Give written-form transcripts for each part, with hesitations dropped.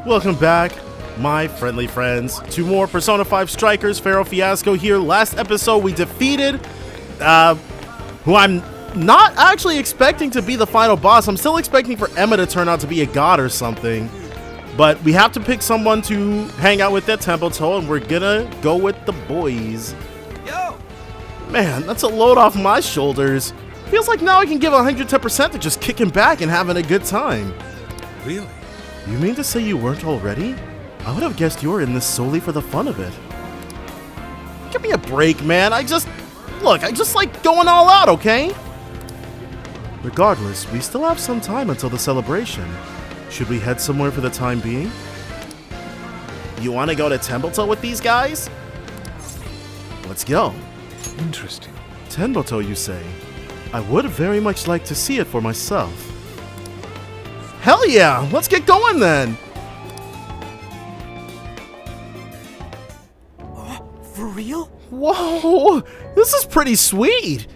Welcome back, my friendly friends, to more Persona 5 Strikers. Pharaoh Fiasco here. Last episode we defeated, who I'm not actually expecting to be the final boss. I'm still expecting for Emma to turn out to be a god or something. But we have to pick someone to hang out with at Temple Toe, and we're gonna go with the boys. Yo! Man, that's a load off my shoulders. Feels like now I can give 110% to just kicking back and having a good time. Really? You mean to say you weren't already? I would have guessed you were in this solely for the fun of it. Give me a break, man. I just like going all out, okay? Regardless, we still have some time until the celebration. Should we head somewhere for the time being? You want to go to Temboto with these guys? Let's go. Interesting. Temboto, you say? I would very much like to see it for myself. Hell yeah! Let's get going then! For real? Whoa! This is pretty sweet!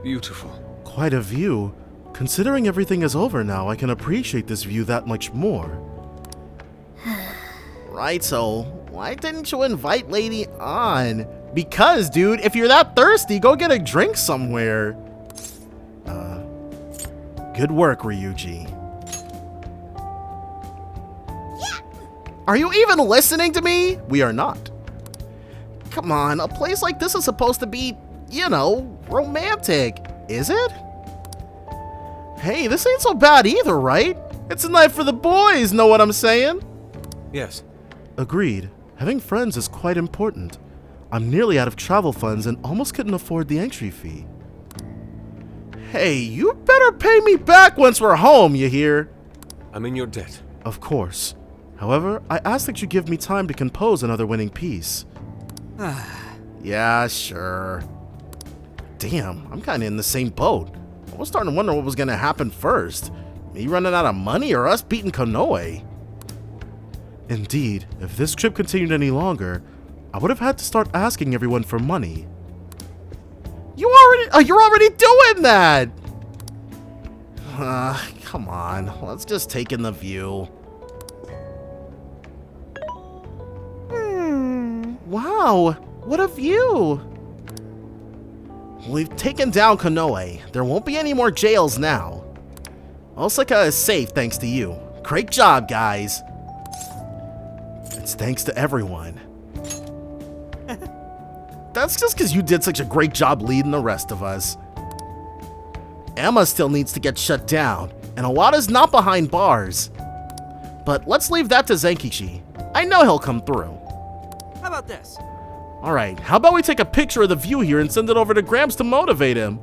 Beautiful. Quite a view. Considering everything is over now, I can appreciate this view that much more. Right, so why didn't you invite Lady Aaaand? Because, dude, if you're that thirsty, go get a drink somewhere. Good work, Ryuji. Are you even listening to me? We are not. Come on, a place like this is supposed to be, you know, romantic. Is it? Hey, this ain't so bad either, right? It's a night for the boys, know what I'm saying? Yes. Agreed. Having friends is quite important. I'm nearly out of travel funds and almost couldn't afford the entry fee. Hey, you better pay me back once we're home, you hear? I'm in your debt. Of course. However, I ask that you give me time to compose another winning piece. Yeah, sure. Damn, I'm kinda in the same boat. I was starting to wonder what was gonna happen first. Me running out of money or us beating Konoe? Indeed, if this trip continued any longer, I would have had to start asking everyone for money. You're already doing that! Come on, let's just take in the view. Wow, what a view! We've taken down Konoe. There won't be any more jails now. Osaka is safe thanks to you. Great job, guys. It's thanks to everyone. That's just because you did such a great job leading the rest of us. Emma still needs to get shut down, and Iwata's not behind bars. But let's leave that to Zenkichi. I know he'll come through. How about this? Alright, how about we take a picture of the view here and send it over to Gramps to motivate him?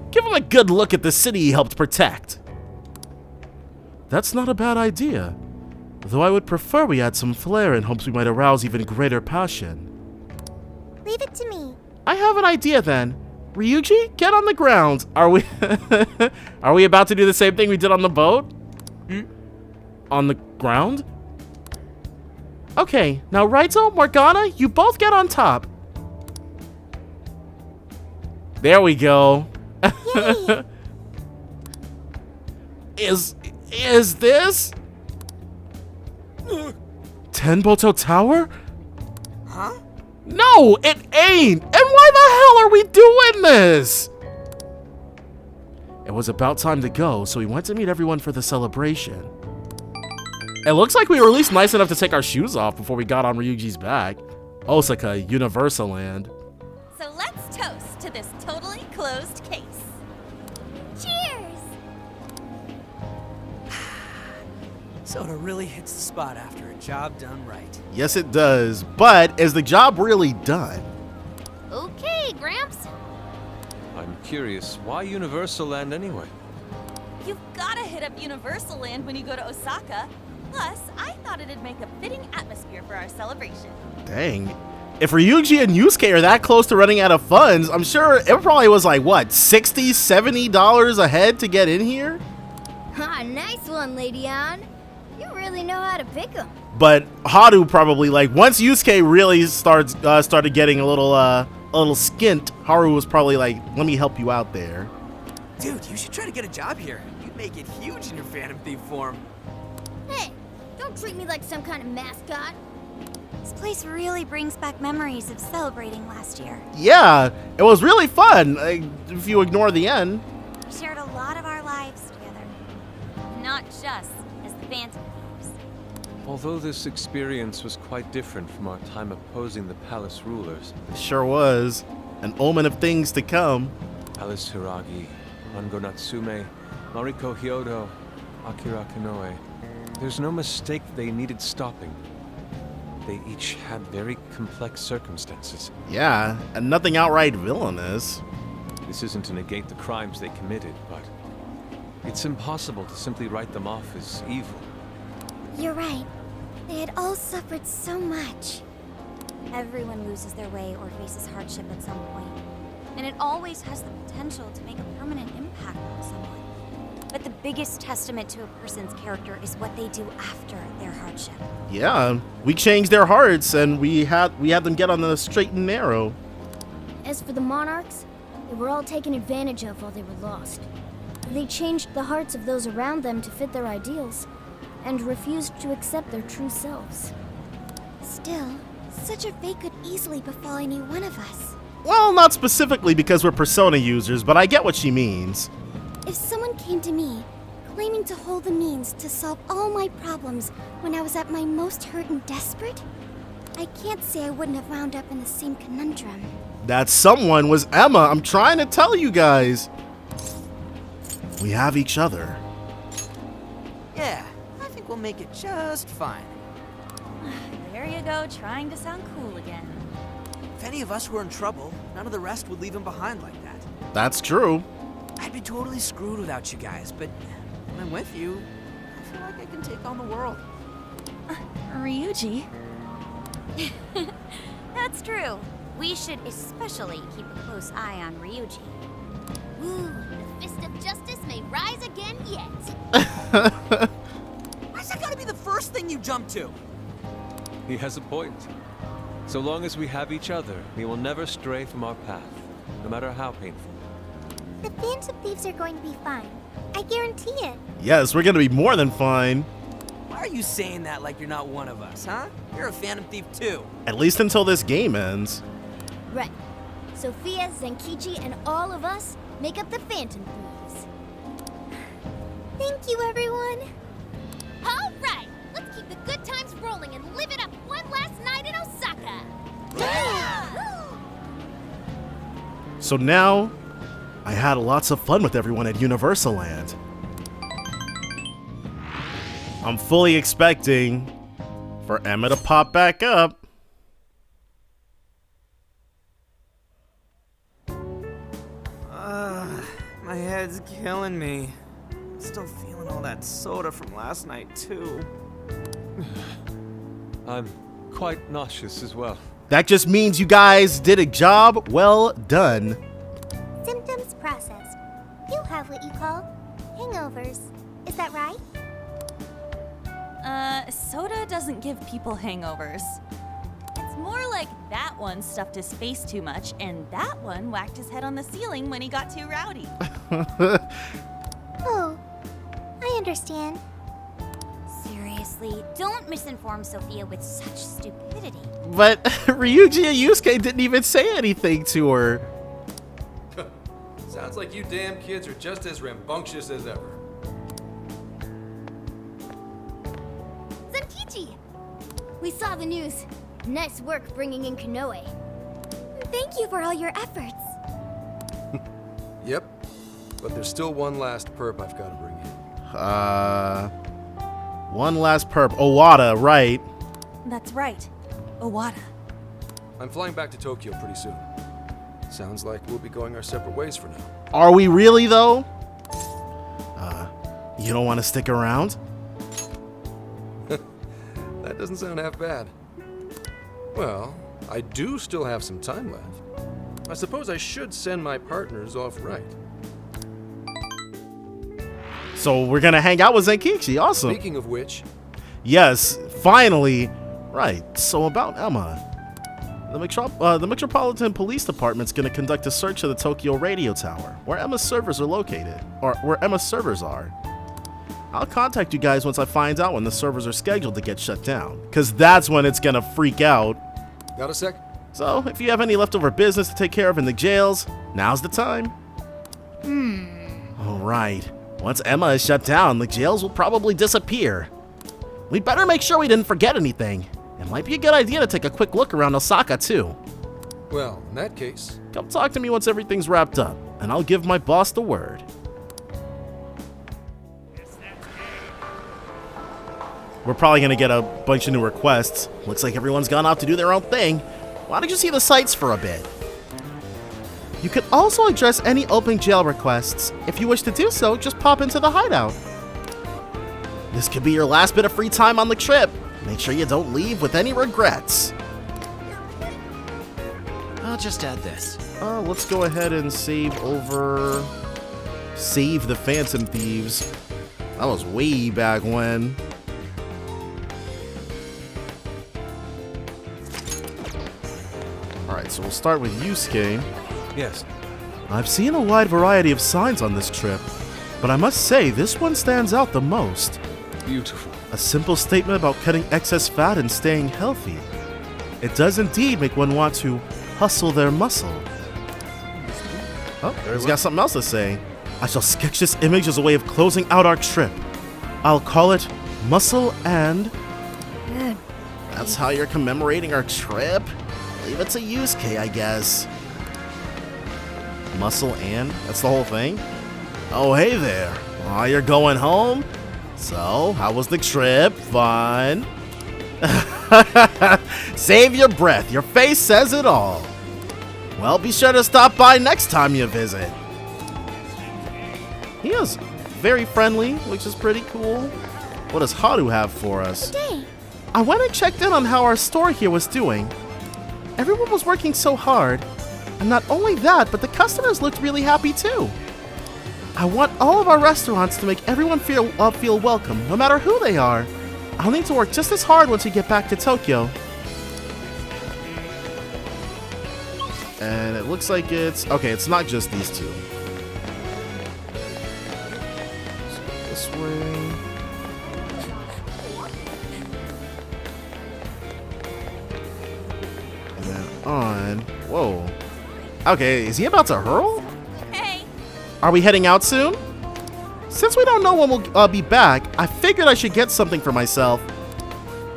Give him a good look at the city he helped protect. That's not a bad idea. Though I would prefer we add some flair in hopes we might arouse even greater passion. Leave it to me. I have an idea then. Ryuji, get on the ground. Are we Are we about to do the same thing we did on the boat? On the ground? Okay, now Raito, Morgana, you both get on top. There we go. Is this Tenboto Tower? Huh? No, it ain't! And why the hell are we doing this? It was about time to go, so we went to meet everyone for the celebration. It looks like we were at least nice enough to take our shoes off before we got on Ryuji's back. Osaka, Universal Land. So let's toast to this totally closed case. Cheers! Soda really hits the spot after a job done right. Yes, it does. But is the job really done? Okay, Gramps. I'm curious, why Universal Land anyway? You've gotta hit up Universal Land when you go to Osaka. Plus, I thought it'd make a fitting atmosphere for our celebration. Dang. If Ryuji and Yusuke are that close to running out of funds, I'm sure it probably was like, what, $60, $70 a head to get in here? Ah, nice one, Lady Aaaand. You really know how to pick 'em. But Haru probably, like, once Yusuke really started getting a little skint, Haru was probably like, let me help you out there. Dude, you should try to get a job here. You'd make it huge in your Phantom Thief form. Hey, don't Don't treat me like some kind of mascot. This place really brings back memories of celebrating last year. Yeah, it was really fun, if you ignore the end. We shared a lot of our lives together. Not just as the Phantom Thieves. Although this experience was quite different from our time opposing the palace rulers, It sure was. An omen of things to come. Alice Hiragi, Rango Natsume, Mariko Hyodo, Akira Kanoe, there's no mistake they needed stopping. They each had very complex circumstances. Yeah, and nothing outright villainous. This isn't to negate the crimes they committed, but it's impossible to simply write them off as evil. You're right. They had all suffered so much. Everyone loses their way or faces hardship at some point, and it always has the potential to make a permanent impact on someone. But the biggest testament to a person's character is what they do after their hardship. Yeah, we changed their hearts and we had them get on the straight and narrow. As for the monarchs, they were all taken advantage of while they were lost. They changed the hearts of those around them to fit their ideals, and refused to accept their true selves. Still, such a fate could easily befall any one of us. Well, not specifically because we're Persona users, but I get what she means. If someone came to me, claiming to hold the means to solve all my problems when I was at my most hurt and desperate, I can't say I wouldn't have wound up in the same conundrum. That someone was Emma. I'm trying to tell you guys. We have each other. Yeah, I think we'll make it just fine. There you go, trying to sound cool again. If any of us were in trouble, none of the rest would leave him behind like that. That's true. I'd be totally screwed without you guys, but when I'm with you, I feel like I can take on the world. Ryuji? That's true. We should especially keep a close eye on Ryuji. Ooh, the fist of justice may rise again yet. Why's that gotta be the first thing you jump to? He has a point. So long as we have each other, we will never stray from our path, no matter how painful. The Phantom Thieves are going to be fine. I guarantee it. Yes, we're gonna be more than fine. Why are you saying that like you're not one of us, huh? You're a Phantom Thief too. At least until this game ends. Right. Sophia, Zenkichi, and all of us make up the Phantom Thieves. Thank you, everyone. All right, let's keep the good times rolling and live it up one last night in Osaka. So now, I had lots of fun with everyone at Universal Land. I'm fully expecting for Emma to pop back up. My head's killing me. Still feeling all that soda from last night too. I'm quite nauseous as well. That just means you guys did a job well done. Symptoms processed. You have what you call hangovers. Is that right? Soda doesn't give people hangovers. It's more like that one stuffed his face too much, and that one whacked his head on the ceiling when he got too rowdy. Oh, I understand. Seriously, don't misinform Sophia with such stupidity. But Ryuji and Yusuke didn't even say anything to her. Sounds like you damn kids are just as rambunctious as ever. Zenkichi! We saw the news. Nice work bringing in Kanoe. Thank you for all your efforts. Yep, but there's still one last perp I've got to bring in. One last perp. Owada, right. That's right. Owada. I'm flying back to Tokyo pretty soon. Sounds like we'll be going our separate ways for now. Are we really, though? You don't want to stick around? That doesn't sound half bad. Well, I do still have some time left. I suppose I should send my partners off right. So we're gonna hang out with Zenkichi. Awesome. Speaking of which, Yes, finally. Right. So about Emma. The Metropolitan Police Department's gonna conduct a search of the Tokyo radio tower, where Emma's servers are located, or where Emma's servers are. I'll contact you guys once I find out when the servers are scheduled to get shut down, because that's when it's gonna freak out. Got a sec? So, if you have any leftover business to take care of in the jails, now's the time. Alright, once Emma is shut down, the jails will probably disappear. We'd better make sure we didn't forget anything. It might be a good idea to take a quick look around Osaka, too. Well, in that case... Come talk to me once everything's wrapped up, and I'll give my boss the word. We're probably gonna get a bunch of new requests. Looks like everyone's gone off to do their own thing. Why don't you see the sights for a bit? You could also address any open jail requests. If you wish to do so, just pop into the hideout. This could be your last bit of free time on the trip. Make sure you don't leave with any regrets. I'll just add this. Let's go ahead and save the Phantom Thieves. That was way back when. Alright, so we'll start with Yusuke. Yes. I've seen a wide variety of signs on this trip, but I must say this one stands out the most. Beautiful. A simple statement about cutting excess fat and staying healthy. It does indeed make one want to hustle their muscle. Oh, he's got something else to say. I shall sketch this image as a way of closing out our trip. I'll call it Muscle and... Good. That's how you're commemorating our trip? Leave it to Yusuke, I guess. Muscle and? That's the whole thing? Oh, hey there. Oh, you're going home? So, how was the trip? Fun? Save your breath. Your face says it all. Well, be sure to stop by next time you visit. He is very friendly, which is pretty cool. What does Haru have for us? Good day. I went and checked in on how our store here was doing. Everyone was working so hard. And not only that, but the customers looked really happy too. I want all of our restaurants to make everyone feel welcome, no matter who they are. I'll need to work just as hard once we get back to Tokyo. And it looks like it's... Okay, it's not just these two. Let's go this way. And then on... Whoa. Okay, is he about to hurl? Hey! Are we heading out soon? Since we don't know when we'll be back, I figured I should get something for myself.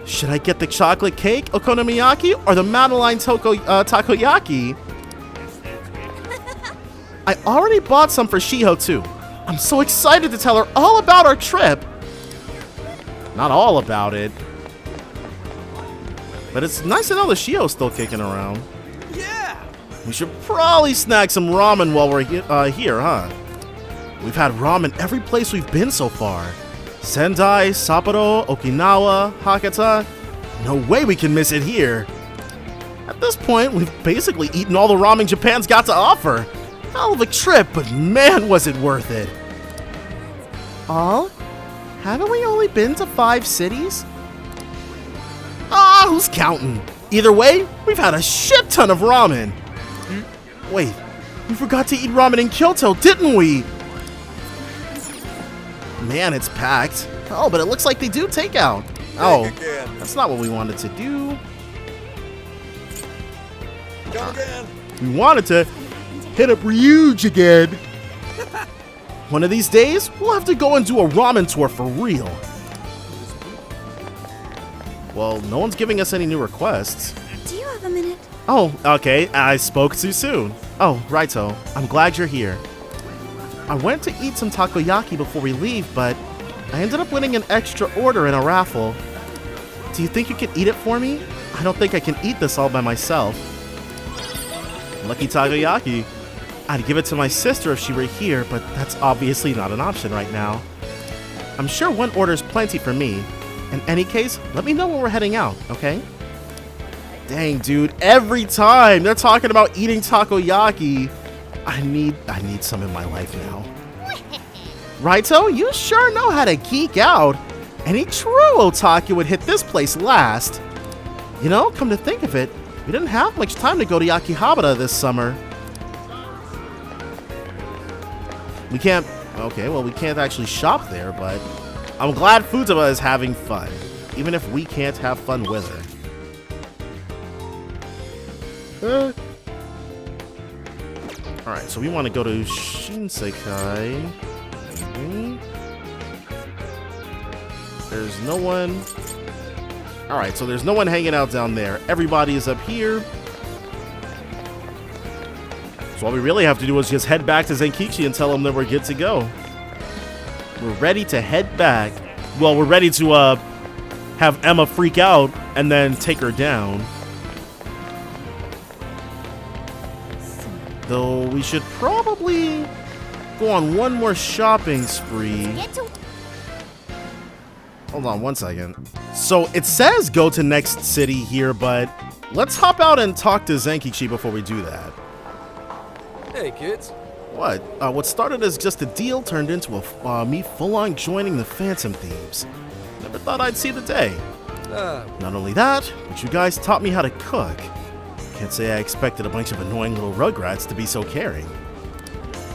Should I get the chocolate cake, okonomiyaki, or the Madeline takoyaki? I already bought some for Shiho too. I'm so excited to tell her all about our trip. Not all about it. But it's nice to know that Shiho's still kicking around. Yeah! We should probably snag some ramen while we're here, huh? We've had ramen every place we've been so far. Sendai, Sapporo, Okinawa, Hakata. No way we can miss it here. At this point, we've basically eaten all the ramen Japan's got to offer. Hell of a trip, but man, was it worth it. All? Haven't we only been to 5 cities? Ah, who's counting? Either way, we've had a shit ton of ramen. Wait, we forgot to eat ramen in Kyoto, didn't we? Man, it's packed. Oh, but it looks like they do take out. Oh, that's not what we wanted to do. We wanted to hit up Ryuj again. One of these days, we'll have to go and do a ramen tour for real. Well, no one's giving us any new requests. Do you have a minute? Oh, okay, I spoke too soon. Oh, righto. I'm glad you're here. I went to eat some takoyaki before we leave, but I ended up winning an extra order in a raffle. Do you think you can eat it for me? I don't think I can eat this all by myself. Lucky takoyaki. I'd give it to my sister if she were here, but that's obviously not an option right now. I'm sure one order's plenty for me. In any case, let me know when we're heading out, okay? Dang, dude, every time they're talking about eating takoyaki, I need some in my life now. Righto, you sure know how to geek out. Any true otaku would hit this place last. You know, come to think of it, we didn't have much time to go to Yakihabara this summer. We can't, okay, well, we can't actually shop there, but I'm glad Futaba is having fun, even if we can't have fun with her. Alright, so we want to go to Shinsekai. There's no one. Alright, so there's no one hanging out down there. Everybody is up here. So all we really have to do is just head back to Zenkichi and tell them that we're good to go. We're ready to head back. Well, we're ready to have Emma freak out and then take her down. Though we should probably go on one more shopping spree. Hold on one second. So it says go to next city here, but let's hop out and talk to Zenkichi before we do that. Hey, kids. What? What started as just a deal turned into me full-on joining the Phantom Thieves. Never thought I'd see the day. Not only that, but you guys taught me how to cook. Can't say I expected a bunch of annoying little rugrats to be so caring.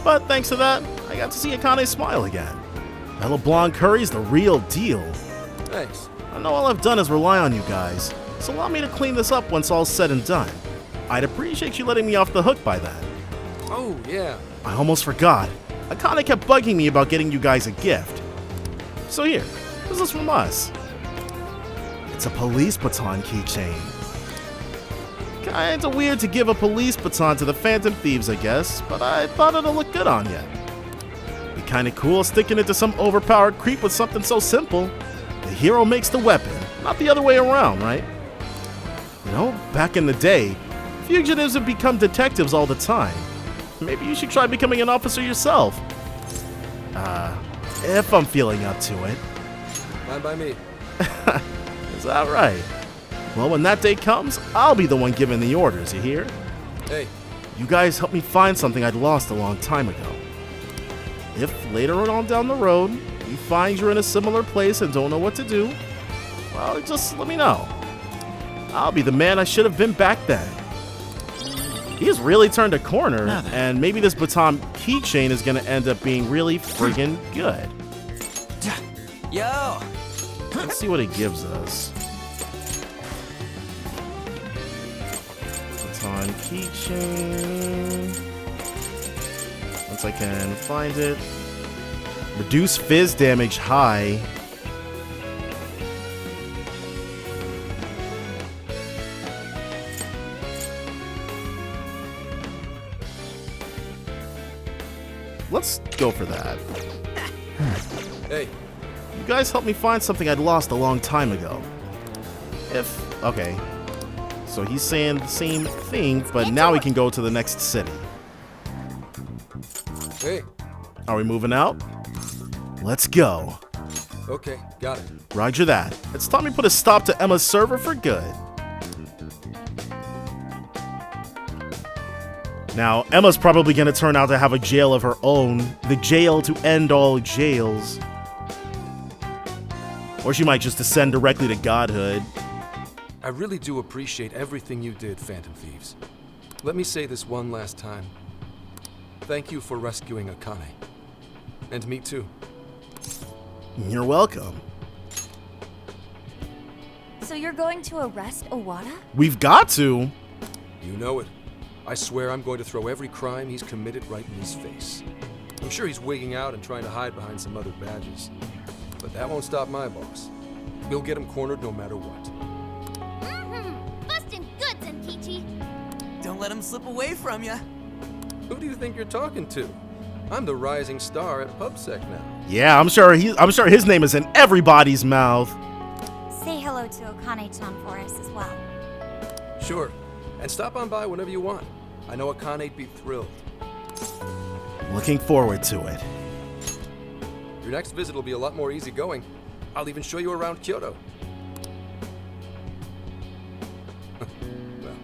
But thanks to that, I got to see Akane smile again. That little blonde curry's the real deal. Thanks. I know all I've done is rely on you guys, so allow me to clean this up once all's said and done. I'd appreciate you letting me off the hook by then. Oh, yeah. I almost forgot. Akane kept bugging me about getting you guys a gift. So here, this is from us. It's a police baton keychain. Kinda weird to give a police baton to the Phantom Thieves, I guess, but I thought it'd look good on you. Be kinda cool sticking it to some overpowered creep with something so simple. The hero makes the weapon, not the other way around, right? You know, back in the day, fugitives would become detectives all the time. Maybe you should try becoming an officer yourself. If I'm feeling up to it. Fine by me. Is that right? Well, when that day comes, I'll be the one giving the orders, you hear? Hey. You guys helped me find something I'd lost a long time ago. If later on down the road, you find you're in a similar place and don't know what to do, well, just let me know. I'll be the man I should have been back then. He's really turned a corner, and maybe this baton keychain is going to end up being really friggin' good. Yo! Let's see what it gives us. Baton keychain. Once I can find it. Reduce fizz damage high. Let's go for that. Hey. You guys helped me find something I'd lost a long time ago. Okay. So he's saying the same thing, but now we can go to the next city. Hey. Are we moving out? Let's go. Okay, got it. Roger that. It's time we put a stop to Emma's server for good. Now, Emma's probably going to turn out to have a jail of her own. The jail to end all jails. Or she might just ascend directly to godhood. I really do appreciate everything you did, Phantom Thieves. Let me say this one last time. Thank you for rescuing Akane. And me too. You're welcome. So you're going to arrest Owada? We've got to. You know it. I swear I'm going to throw every crime he's committed right in his face. I'm sure he's wigging out and trying to hide behind some other badges. But that won't stop my boss. We'll get him cornered no matter what. Bustin' good, Zenkichi. Don't let him slip away from you. Who do you think you're talking to? I'm the rising star at PubSec now. Yeah, I'm sure his name is in everybody's mouth. Say hello to Akane-chan for us as well. Sure. And stop on by whenever you want. I know Akane'd be thrilled. Looking forward to it. Your next visit will be a lot more easygoing. I'll even show you around Kyoto. Well,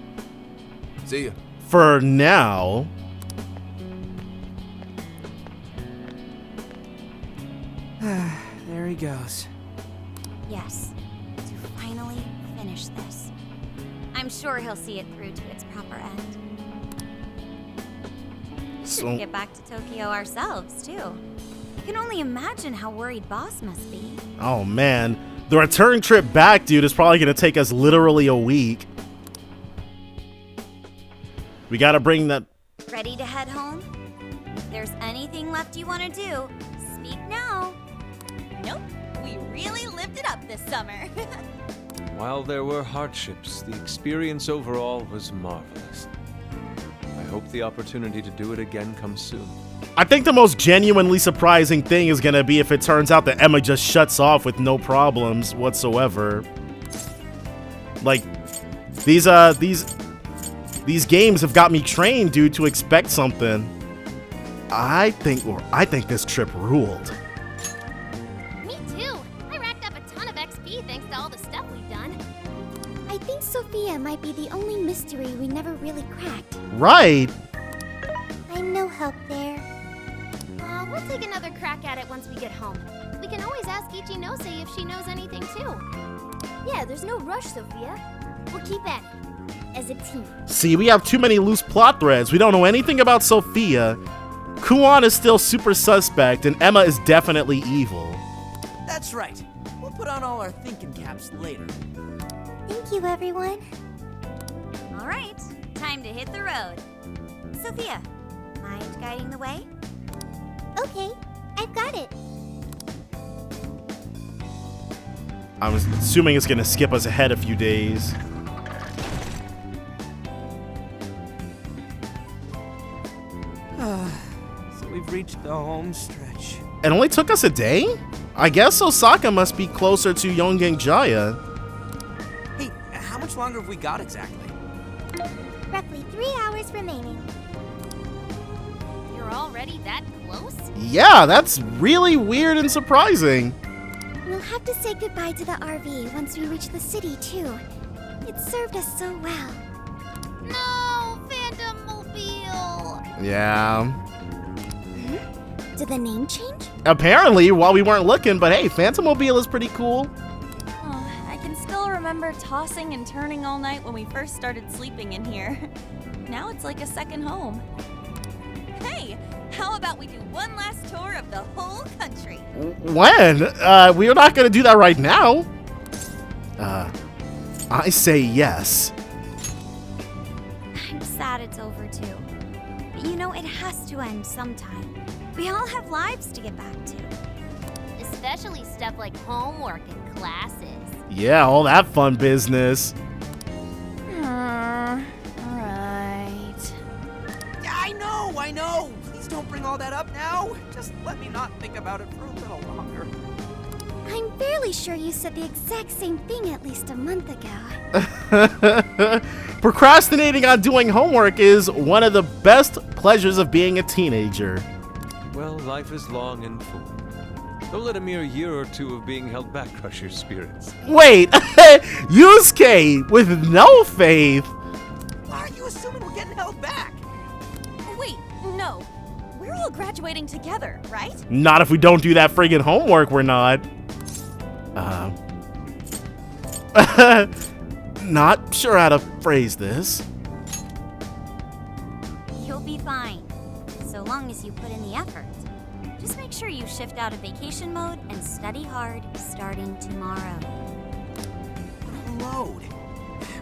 see ya. For now. There he goes. Yes, to finally finish this. I'm sure he'll see it through to its proper end. We So should get back to Tokyo ourselves, too. I can only imagine how worried Boss must be. Oh man, the return trip back, dude, is probably gonna take us literally a week. We gotta bring that. Ready to head home? If there's anything left you want to do, speak now. Nope, we really lived it up this summer. While there were hardships, the experience overall was marvelous. I hope the opportunity to do it again comes soon. I think the most genuinely surprising thing is gonna be if it turns out that Emma just shuts off with no problems whatsoever. Like, these games have got me trained, dude, to expect something. I think this trip ruled. Me too. I racked up a ton of XP thanks to all the stuff we've done. I think Sophia might be the only mystery we never really cracked. Right. I'm no help there. We'll take another crack at it once we get home. We can always ask Ichinose if she knows anything too. Yeah, there's no rush, Sophia. We'll keep at it. As a team. See, we have too many loose plot threads. We don't know anything about Sophia. Kuon is still super suspect, and Emma is definitely evil. That's right. We'll put on all our thinking caps later. Thank you, everyone. All right, time to hit the road. Sophia, mind guiding the way? Okay, I've got it. I'm assuming it's gonna skip us ahead a few days. So we've reached the home stretch. It only took us a day? I guess Osaka must be closer to Yongen Jaya. Hey, how much longer have we got exactly? Roughly 3 hours remaining. You're already that close? Yeah, that's really weird and surprising. We'll have to say goodbye to the RV once we reach the city, too. It served us so well. No, Phantom Mobile. Yeah. Did the name change? Apparently, while we weren't looking, but hey, Phantomobile is pretty cool. Oh, I can still remember tossing and turning all night when we first started sleeping in here. Now it's like a second home. Hey, how about we do one last tour of the whole country? When? We're not gonna do that right now. I say yes. I'm sad it's over, too. But you know, it has to end sometime. We all have lives to get back to. Especially stuff like homework and classes. Yeah, all that fun business. Alright. Yeah, I know! Please don't bring all that up now. Just let me not think about it for a little longer. I'm fairly sure you said the exact same thing at least a month ago. Procrastinating on doing homework is one of the best pleasures of being a teenager. Well, life is long and full. Don't let a mere year or two of being held back crush your spirits. Wait, Yusuke with no faith. Why are you assuming we're getting held back? Wait, no. We're all graduating together, right? Not if we don't do that friggin' homework, we're not. Not sure how to phrase this. You'll be fine. So long as you put in the effort. Just make sure you shift out of vacation mode and study hard starting tomorrow. What a load.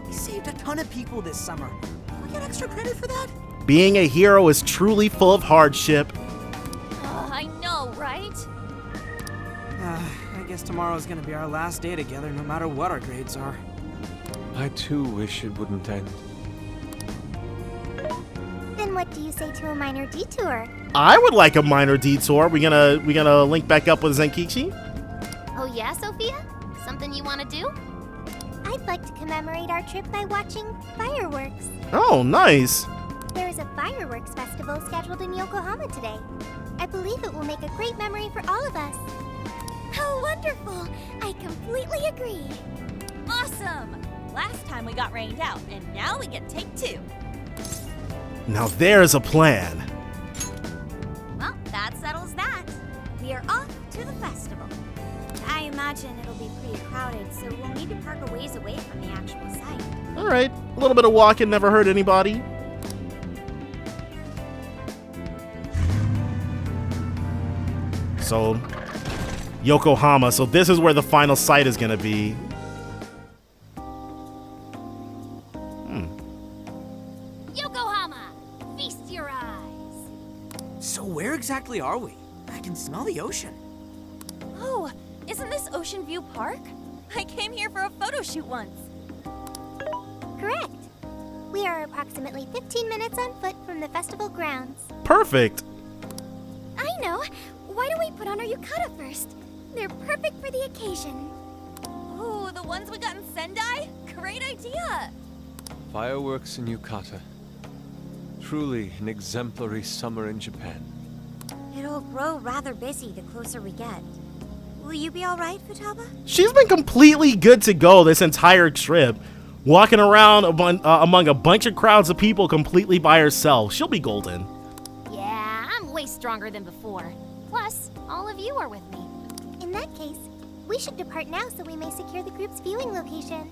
We saved a ton of people this summer. Do we get extra credit for that? Being a hero is truly full of hardship. I know, right? I guess tomorrow's gonna be our last day together, no matter what our grades are. I too wish it wouldn't end. Then what do you say to a minor detour? I would like a minor detour. We gonna link back up with Zenkichi? Oh yeah, Sophia? Something you want to do? I'd like to commemorate our trip by watching fireworks. Oh, nice. There is a fireworks festival scheduled in Yokohama today. I believe it will make a great memory for all of us. How wonderful! I completely agree. Awesome! Last time we got rained out, and now we get take two. Now there's a plan. Well, that settles that. We are off to the festival. I imagine it'll be pretty crowded, so we'll need to park a ways away from the actual site. All right, a little bit of walking never hurt anybody. so Yokohama. So this is where the final site is gonna be. Yokohama, feast your eyes. So where exactly are we? I can smell the ocean. Oh, isn't this Ocean View Park? I came here for a photo shoot once. Correct. We are approximately 15 minutes on foot from the festival grounds. Perfect. I know. Why don't we put on our yukata first? They're perfect for the occasion. Ooh, the ones we got in Sendai? Great idea! Fireworks in Yukata. Truly an exemplary summer in Japan. It'll grow rather busy the closer we get. Will you be all right, Futaba? She's been completely good to go this entire trip. Walking around among a bunch of crowds of people completely by herself. She'll be golden. Yeah, I'm way stronger than before. Plus, all of you are with me. In that case, we should depart now so we may secure the group's viewing location.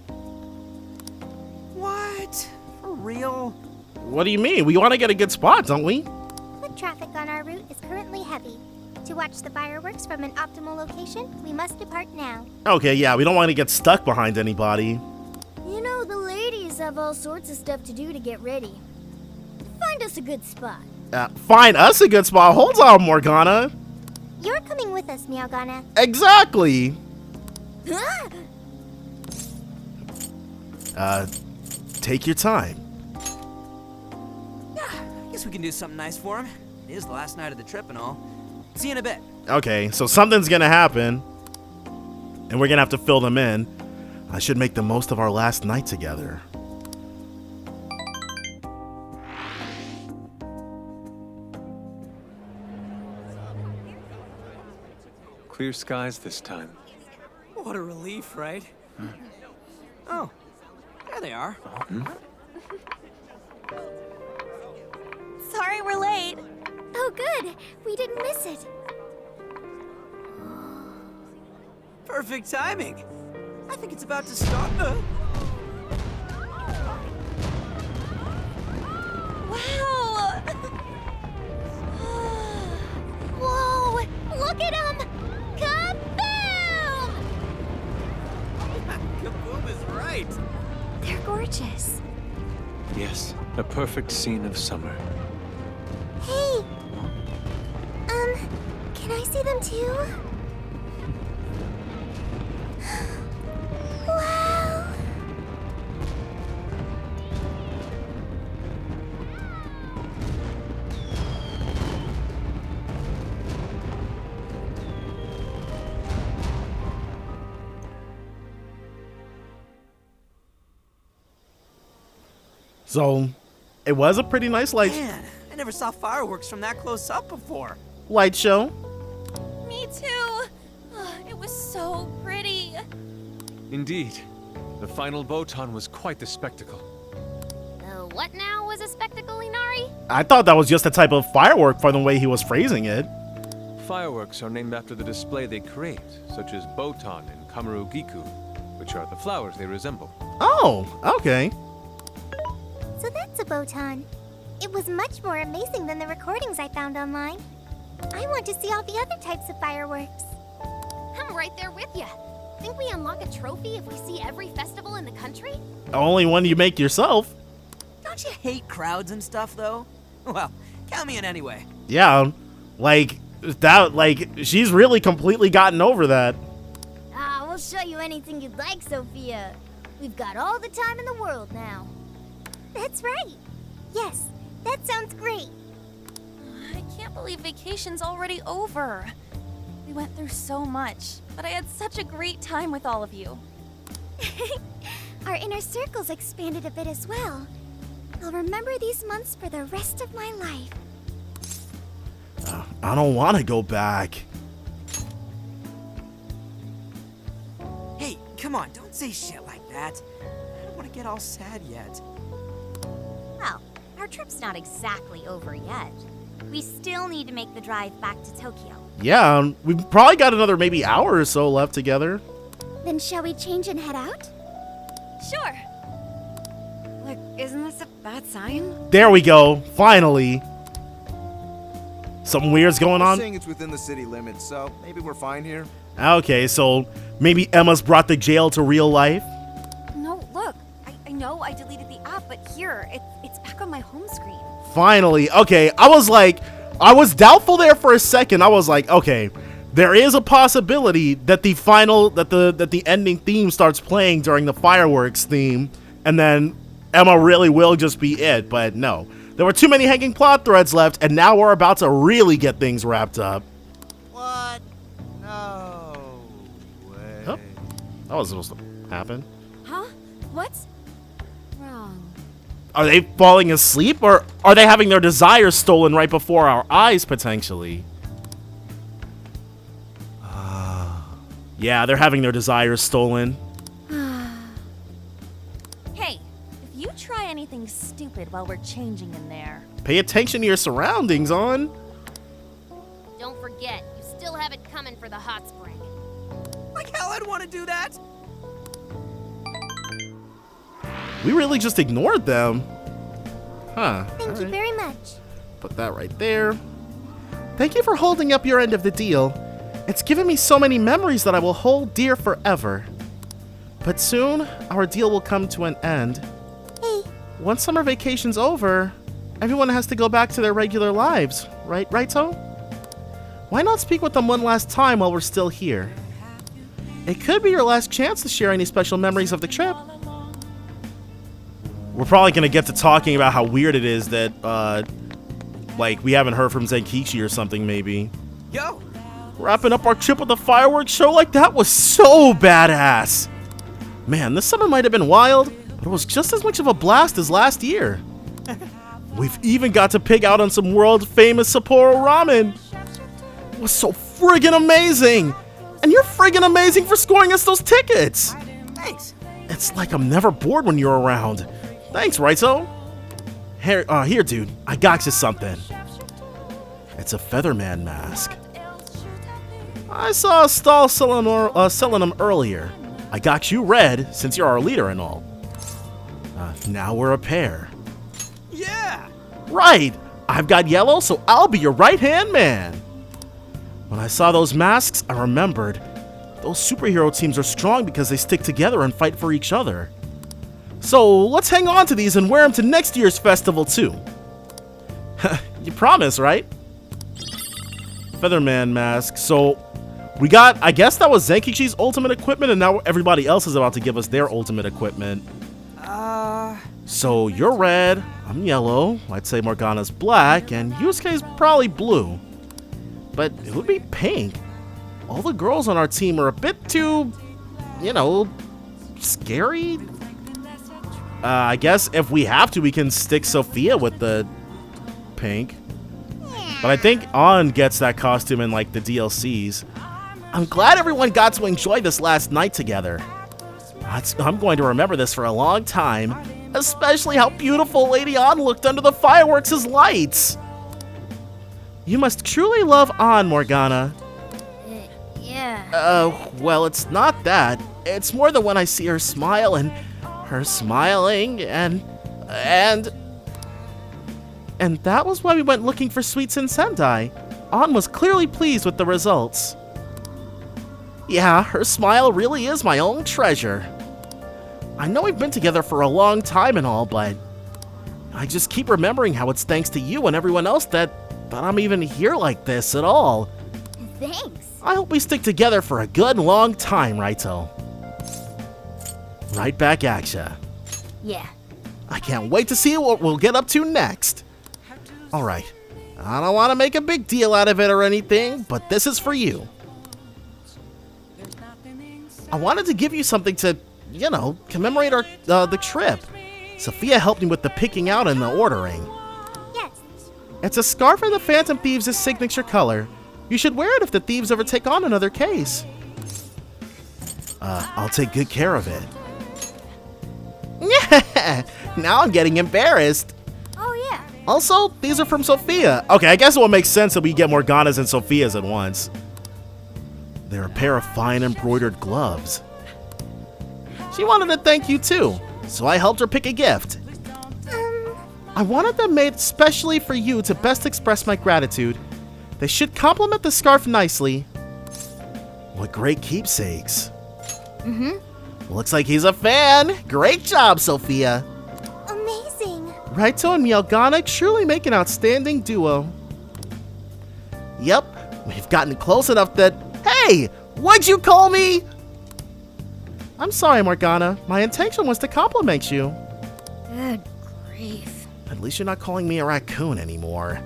What? For real? What do you mean? We want to get a good spot, don't we? Foot traffic on our route is currently heavy. To watch the fireworks from an optimal location, we must depart now. Okay, yeah, we don't want to get stuck behind anybody. You know, the ladies have all sorts of stuff to do to get ready. Find us a good spot. Find us a good spot. Hold on, Morgana. You're coming with us, Meowgana. Exactly. Take your time. Yeah, I guess we can do something nice for him. It is the last night of the trip and all. See you in a bit. Okay, so something's gonna happen, and we're gonna have to fill them in. I should make the most of our last night together. Clear skies this time. What a relief, right? Oh, there they are. Sorry we're late. Oh, good. We didn't miss it. Perfect timing. I think it's about to start. Wow! Whoa! Look at them! Kaboom! Kaboom is right. They're gorgeous. Yes, a perfect scene of summer. Hey! Can I see them too? Wow! So, it was a pretty nice Man, I never saw fireworks from that close up before. light show. Me too. It was so pretty. Indeed. The final Botan was quite the spectacle. What now was a spectacle, Inari? I thought that was just a type of firework from the way he was phrasing it. Fireworks are named after the display they create, such as Botan and Kamarugiku, which are the flowers they resemble. Oh, okay. So that's a Botan. It was much more amazing than the recordings I found online. I want to see all the other types of fireworks. I'm right there with you. Think we unlock a trophy if we see every festival in the country? Only one you make yourself. Don't you hate crowds and stuff, though? Well, count me in anyway. Yeah, she's really completely gotten over that. We'll show you anything you'd like, Sophia. We've got all the time in the world now. That's right. Yes, that sounds great. I can't believe vacation's already over. We went through so much, but I had such a great time with all of you. Our inner circles expanded a bit as well. I'll remember these months for the rest of my life. I don't want to go back. Hey, come on, don't say shit like that. I don't want to get all sad yet. Well, our trip's not exactly over yet. We still need to make the drive back to Tokyo. Yeah, we've probably got another maybe hour or so left together. Then shall we change and head out? Sure. Look, isn't this a bad sign? There we go, finally. Something weird's going on? Saying it's within the city limits, so maybe we're fine here. Okay, so maybe Emma's brought the jail to real life? No, look. I know I deleted the app, but here, it's back on my home screen. Finally. Okay, I was doubtful there for a second. I was like, okay, there is a possibility that the ending theme starts playing during the fireworks theme, and then Emma really will just be it, but no. There were too many hanging plot threads left, and now we're about to really get things wrapped up. What? No way. Oh, that was supposed to happen. Huh? What's wrong? Are they falling asleep, or are they having their desires stolen right before our eyes, potentially? Yeah, they're having their desires stolen. Hey, if you try anything stupid while we're changing in there. Pay attention to your surroundings, Aaaand. Don't forget, you still have it coming for the hot spring. Like hell I'd want to do that. We really just ignored them. Huh. Thank you very much. Put that right there. Thank you for holding up your end of the deal. It's given me so many memories that I will hold dear forever. But soon, our deal will come to an end. Hey. Once summer vacation's over, everyone has to go back to their regular lives, right, So? Why not speak with them one last time while we're still here? It could be your last chance to share any special memories of the trip. We're probably going to get to talking about how weird it is that, like, we haven't heard from Zenkichi or something, maybe. Yo, Wrapping up our trip with a fireworks show like that was so badass. Man, this summer might have been wild, but it was just as much of a blast as last year. We've even got to pig out on some world-famous Sapporo ramen. It was so friggin' amazing. And you're friggin' amazing for scoring us those tickets. thanks. It's like I'm never bored when you're around. Thanks, Raito. Here, dude. I got you something. It's a Featherman mask. I saw a stall selling them earlier. I got you red, since you're our leader and all. Now we're a pair. Yeah. Right! I've got yellow, so I'll be your right-hand man. When I saw those masks, I remembered. Those superhero teams are strong because they stick together and fight for each other. So let's hang on to these and wear them to next year's festival too. You promise, right? Featherman mask. So we got, I guess that was Zenkichi's ultimate equipment, and now everybody else is about to give us their ultimate equipment. So you're red, I'm yellow, I'd say Morgana's black, and Yusuke's probably blue. But it would be pink. All the girls on our team are a bit too, scary. I guess if we have to, we can stick Sophia with the pink. But I think Aaaand gets that costume in like the DLCs. I'm glad everyone got to enjoy this last night together. I'm going to remember this for a long time, especially how beautiful Lady Aaaand looked under the fireworks' lights. You must truly love Aaaand, Morgana. Yeah. Well, it's not that. It's more than when I see her smile and her smiling and that was why we went looking for sweets in Sendai. Aaaand was clearly pleased with the results. Yeah, her smile really is my own treasure. I know we've been together for a long time and all, but I just keep remembering how it's thanks to you and everyone else that I'm even here like this at all. Thanks. I hope we stick together for a good long time, Raito. Right back at ya. Yeah. I can't wait to see what we'll get up to next. Alright, I don't want to make a big deal out of it or anything, but this is for you. I wanted to give you something to, commemorate our the trip. Sophia helped me with the picking out and the ordering. Yes. It's a scarf in the Phantom Thieves' signature color. You should wear it if the thieves ever take on another case. I'll take good care of it. Yeah, now I'm getting embarrassed. Oh, yeah. Also, these are from Sophia. Okay, I guess it will make sense that we get Morgana's and Sophia's at once. They're a pair of fine embroidered gloves. She wanted to thank you too, so I helped her pick a gift. I wanted them made specially for you to best express my gratitude. They should complement the scarf nicely. What great keepsakes. Looks like he's a fan. Great job, Sophia. Amazing. Raito and Mialgana truly make an outstanding duo. Yep, we've gotten close enough that... Hey! What'd you call me? I'm sorry, Morgana. My intention was to compliment you. Good grief. At least you're not calling me a raccoon anymore.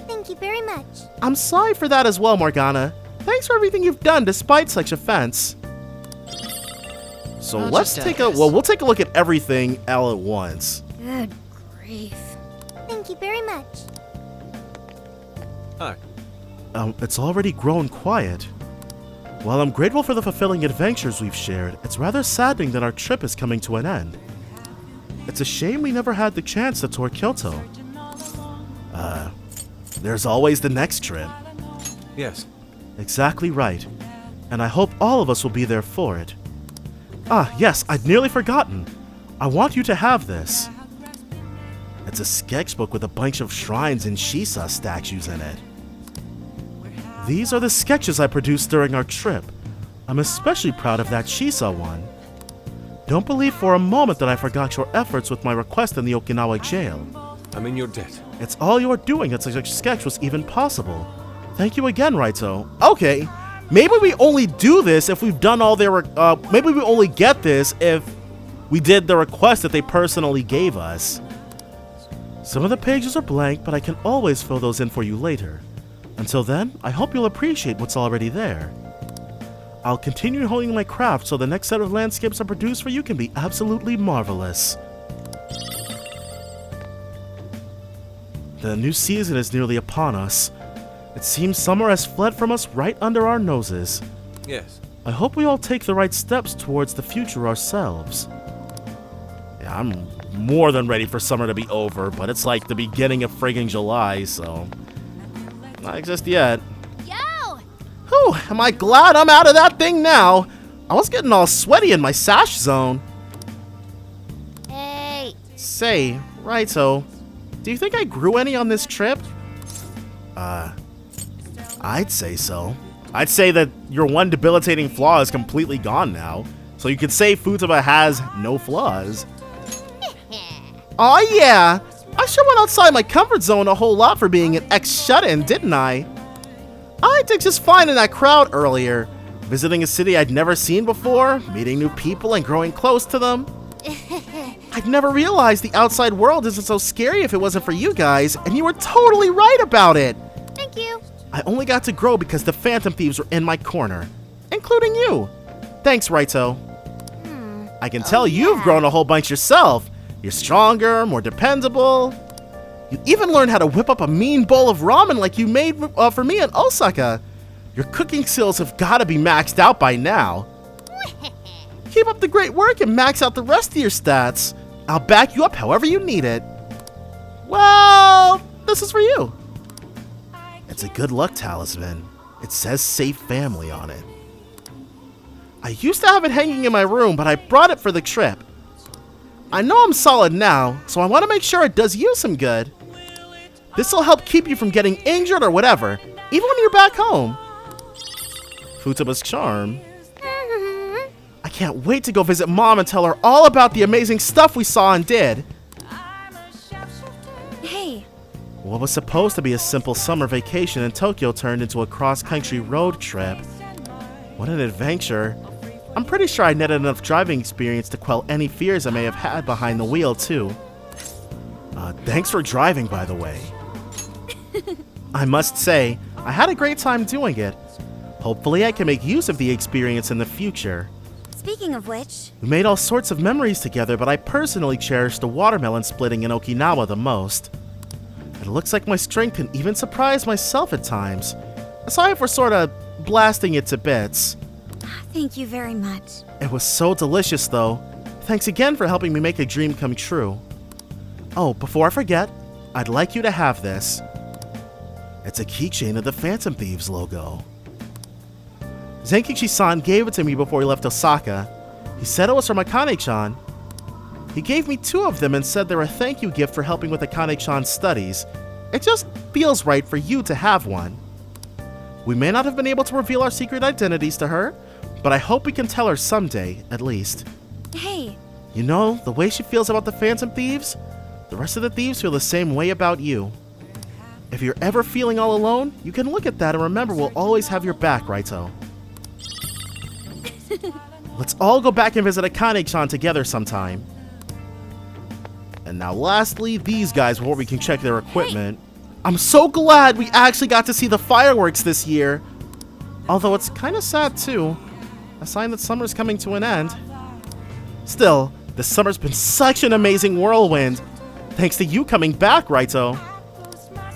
Thank you very much. I'm sorry for that as well, Morgana. Thanks for everything you've done despite such offense. So let's take a... Well, we'll take a look at everything all at once. Good grief. Thank you very much. Hi. It's already grown quiet. While I'm grateful for the fulfilling adventures we've shared, it's rather saddening that our trip is coming to an end. It's a shame we never had the chance to tour Kyoto. There's always the next trip. Yes. Exactly right. And I hope all of us will be there for it. Ah, yes, I'd nearly forgotten. I want you to have this. It's a sketchbook with a bunch of shrines and Shisa statues in it. These are the sketches I produced during our trip. I'm especially proud of that Shisa one. Don't believe for a moment that I forgot your efforts with my request in the Okinawa jail. I'm in your debt. It's all your doing that such a sketch was even possible. Thank you again, Raito. Okay, maybe we only do this if we've done all their... maybe we only get this if we did the request that they personally gave us. Some of the pages are blank, but I can always fill those in for you later. Until then, I hope you'll appreciate what's already there. I'll continue honing my craft so the next set of landscapes I produce for you can be absolutely marvelous. The new season is nearly upon us. It seems summer has fled from us right under our noses. Yes. I hope we all take the right steps towards the future ourselves. Yeah, I'm more than ready for summer to be over, but it's like the beginning of friggin' July, so... Not just yet. Yo! Whew, am I glad I'm out of that thing now? I was getting all sweaty in my sash zone. Hey! Say, Raito, do you think I grew any on this trip? I'd say so. I'd say that your one debilitating flaw is completely gone now. So you could say Futaba has no flaws. Aw yeah! I sure went outside my comfort zone a whole lot for being an ex-shut-in, didn't I? I did just fine in that crowd earlier. Visiting a city I'd never seen before, meeting new people and growing close to them. I'd never realized the outside world isn't so scary if it wasn't for you guys, and you were totally right about it. Thank you. I only got to grow because the Phantom Thieves were in my corner, including you. Thanks, Raito. I can tell you've grown a whole bunch yourself. You're stronger, more dependable. You even learned how to whip up a mean bowl of ramen like you made for me in Osaka. Your cooking skills have got to be maxed out by now. Keep up the great work and max out the rest of your stats. I'll back you up however you need it. Well, this is for you. It's a good luck talisman. It says Safe Family on it. I used to have it hanging in my room, but I brought it for the trip. I know I'm solid now, so I want to make sure it does you some good. This will help keep you from getting injured or whatever, even when you're back home. Futaba's charm. I can't wait to go visit Mom and tell her all about the amazing stuff we saw and did. Hey. What was supposed to be a simple summer vacation in Tokyo turned into a cross-country road trip. What an adventure. I'm pretty sure I netted enough driving experience to quell any fears I may have had behind the wheel, too. Thanks for driving, by the way. I must say, I had a great time doing it. Hopefully I can make use of the experience in the future. Speaking of which... We made all sorts of memories together, but I personally cherished the watermelon splitting in Okinawa the most. It looks like my strength can even surprise myself at times. Sorry for sort of blasting it to bits. Thank you very much. It was so delicious, though. Thanks again for helping me make a dream come true. Oh, before I forget, I'd like you to have this. It's a keychain of the Phantom Thieves logo. Zenkichi-san gave it to me before he left Osaka. He said it was from Akane-chan. He gave me 2 of them and said they're a thank you gift for helping with Akane-chan's studies. It just feels right for you to have one. We may not have been able to reveal our secret identities to her, but I hope we can tell her someday, at least. Hey, You know, the way she feels about the Phantom Thieves, the rest of the thieves feel the same way about you. If you're ever feeling all alone, you can look at that and remember we'll always have your back, Raito. Let's all go back and visit Akane-chan together sometime. And now lastly, these guys before we can check their equipment. I'm so glad we actually got to see the fireworks this year. Although it's kind of sad too. A sign that summer's coming to an end. Still, this summer's been such an amazing whirlwind. Thanks to you coming back, Raito.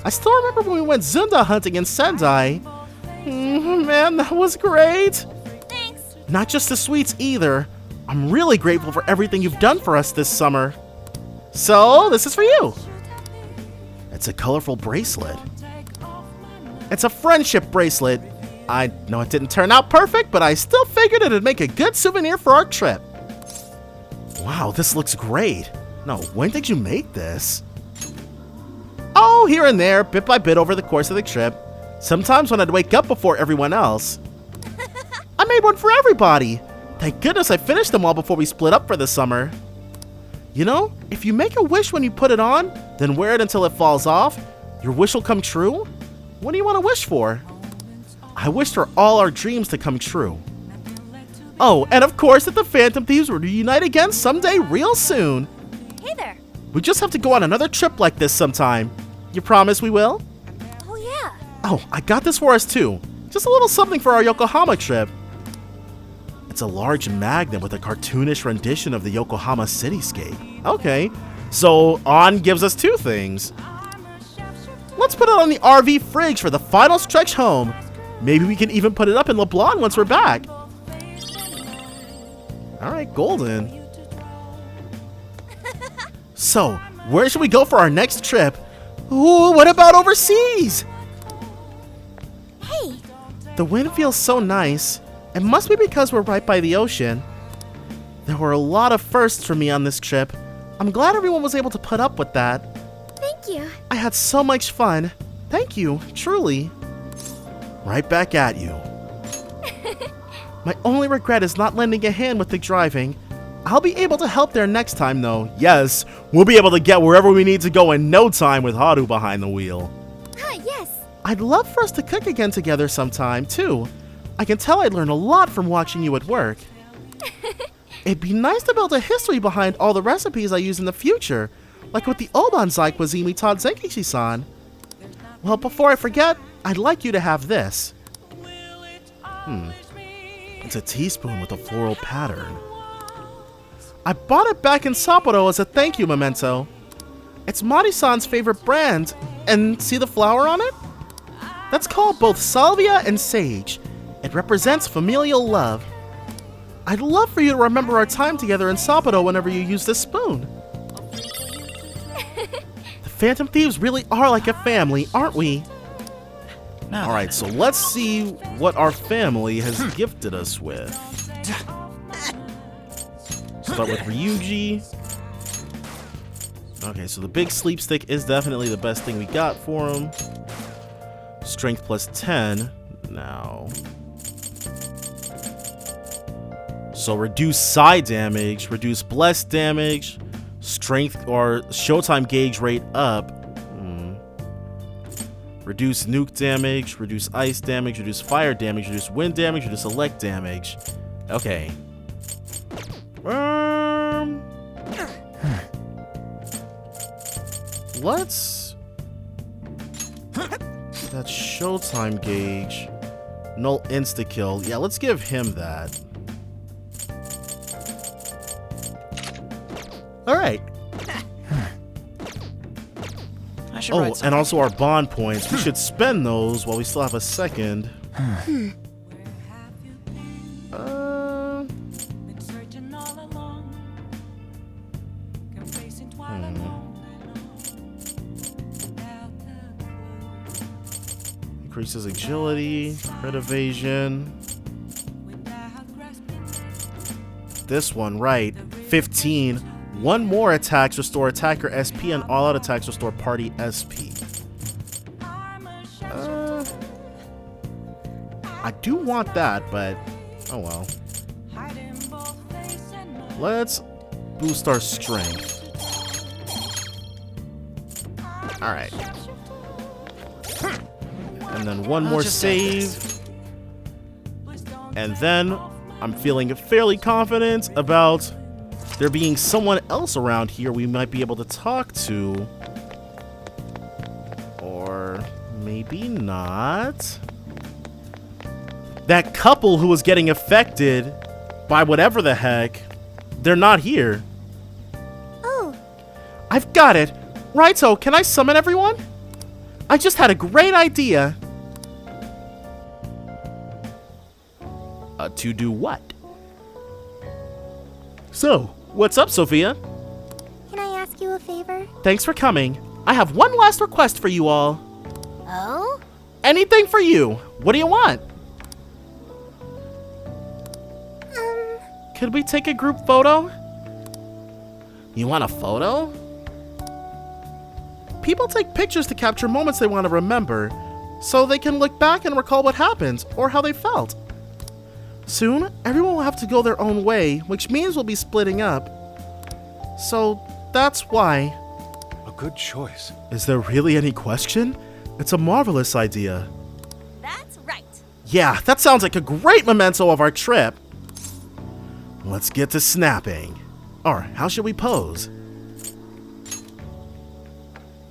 I still remember when we went Zunda hunting in Sendai. Man, that was great. Thanks. Not just the sweets either. I'm really grateful for everything you've done for us this summer. So, this is for you. It's a colorful bracelet. It's a friendship bracelet. I know it didn't turn out perfect, but I still figured it'd make a good souvenir for our trip. Wow, this looks great. No, when did you make this? Oh, here and there, bit by bit over the course of the trip. Sometimes when I'd wake up before everyone else. I made one for everybody. Thank goodness I finished them all before we split up for the summer. You know, if you make a wish when you put it on, then wear it until it falls off, your wish will come true? What do you want to wish for? I wish for all our dreams to come true. Oh, and of course that the Phantom Thieves will reunite again someday real soon. hey there. We just have to go on another trip like this sometime. You promise we will? Oh yeah. Oh, I got this for us too. Just a little something for our Yokohama trip. It's a large magnet with a cartoonish rendition of the Yokohama cityscape. Okay, so Aaaand gives us two things. Let's put it on the RV fridge for the final stretch home. Maybe we can even put it up in LeBlanc once we're back. Alright, golden. So, where should we go for our next trip? Ooh, what about overseas? Hey, The wind feels so nice. It must be because we're right by the ocean. There were a lot of firsts for me on this trip. I'm glad everyone was able to put up with that. thank you. I had so much fun. Thank you, truly. Right back at you. My only regret is not lending a hand with the driving. I'll be able to help there next time though. Yes, we'll be able to get wherever we need to go in no time with Haru behind the wheel. Yes. I'd love for us to cook again together sometime too. I can tell I'd learn a lot from watching you at work. It'd be nice to build a history behind all the recipes I use in the future, like with the Obanzai cuisine we taught Zenkichi-san. Well, before I forget, I'd like you to have this. It's a teaspoon with a floral pattern. I bought it back in Sapporo as a thank you memento. It's Mari-san's favorite brand, and see the flower on it? That's called both salvia and sage. It represents familial love. I'd love for you to remember our time together in Sapporo whenever you use this spoon. The Phantom Thieves really are like a family, aren't we? Alright, so let's see what our family has gifted us with. Start with Ryuji. Okay, so the big sleep stick is definitely the best thing we got for him. Strength plus 10. Now. So reduce psi damage, reduce bless damage, strength or showtime gauge rate up. Reduce nuke damage, reduce ice damage, reduce fire damage, reduce wind damage, reduce elect damage. Okay. Let's... That showtime gauge. Null insta-kill. Yeah, let's give him that. Alright. Oh, and also our bond points. We should spend those while we still have a second. Increases agility, crit evasion. This one, right. 15. One more attacks restore attacker SP, and all out attacks restore party SP. I do want that, but oh well. Let's boost our strength. Alright. And then one more save. And then I'm feeling fairly confident about there being someone else around here we might be able to talk to. Or maybe not. That couple who was getting affected by whatever the heck, they're not here. Oh. I've got it. Righto, can I summon everyone? I just had a great idea. To do what? So, what's up, Sophia? Can I ask you a favor? Thanks for coming. I have one last request for you all. Oh? Anything for you. What do you want? Could we take a group photo? You want a photo? People take pictures to capture moments they want to remember, so they can look back and recall what happened or how they felt. Soon, everyone will have to go their own way, which means we'll be splitting up. So, that's why. A good choice. Is there really any question? It's a marvelous idea. That's right. Yeah, that sounds like a great memento of our trip. Let's get to snapping. Or, how should we pose?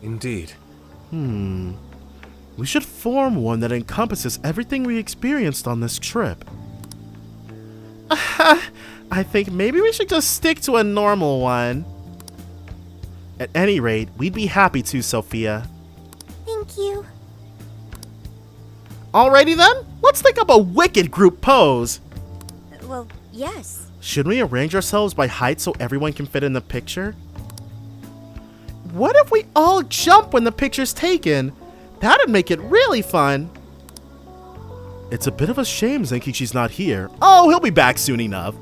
Indeed. We should form one that encompasses everything we experienced on this trip. I think maybe we should just stick to a normal one. At any rate, we'd be happy to, Sophia. Thank you. Alrighty then, let's think up a wicked group pose. Well, yes. Should we arrange ourselves by height so everyone can fit in the picture? What if we all jump when the picture's taken? That'd make it really fun. It's a bit of a shame Zenkicci's not here. Oh, he'll be back soon enough.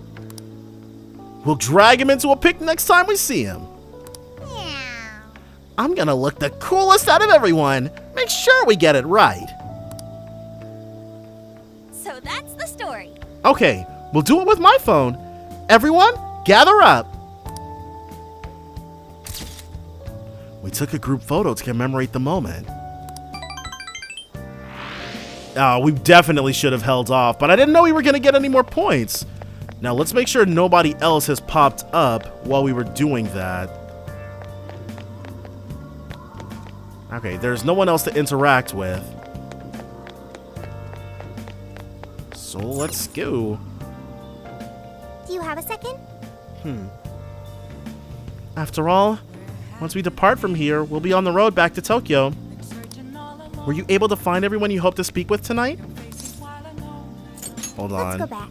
We'll drag him into a pic next time we see him. Yeah. I'm gonna look the coolest out of everyone. Make sure we get it right. So that's the story. Okay, we'll do it with my phone. Everyone, gather up. We took a group photo to commemorate the moment. Oh, we definitely should have held off, but I didn't know we were going to get any more points. Now, let's make sure nobody else has popped up while we were doing that. Okay, there's no one else to interact with. So, let's go. Do you have a second? After all, once we depart from here, we'll be on the road back to Tokyo. Were you able to find everyone you hope to speak with tonight? Hold on. Let's go back.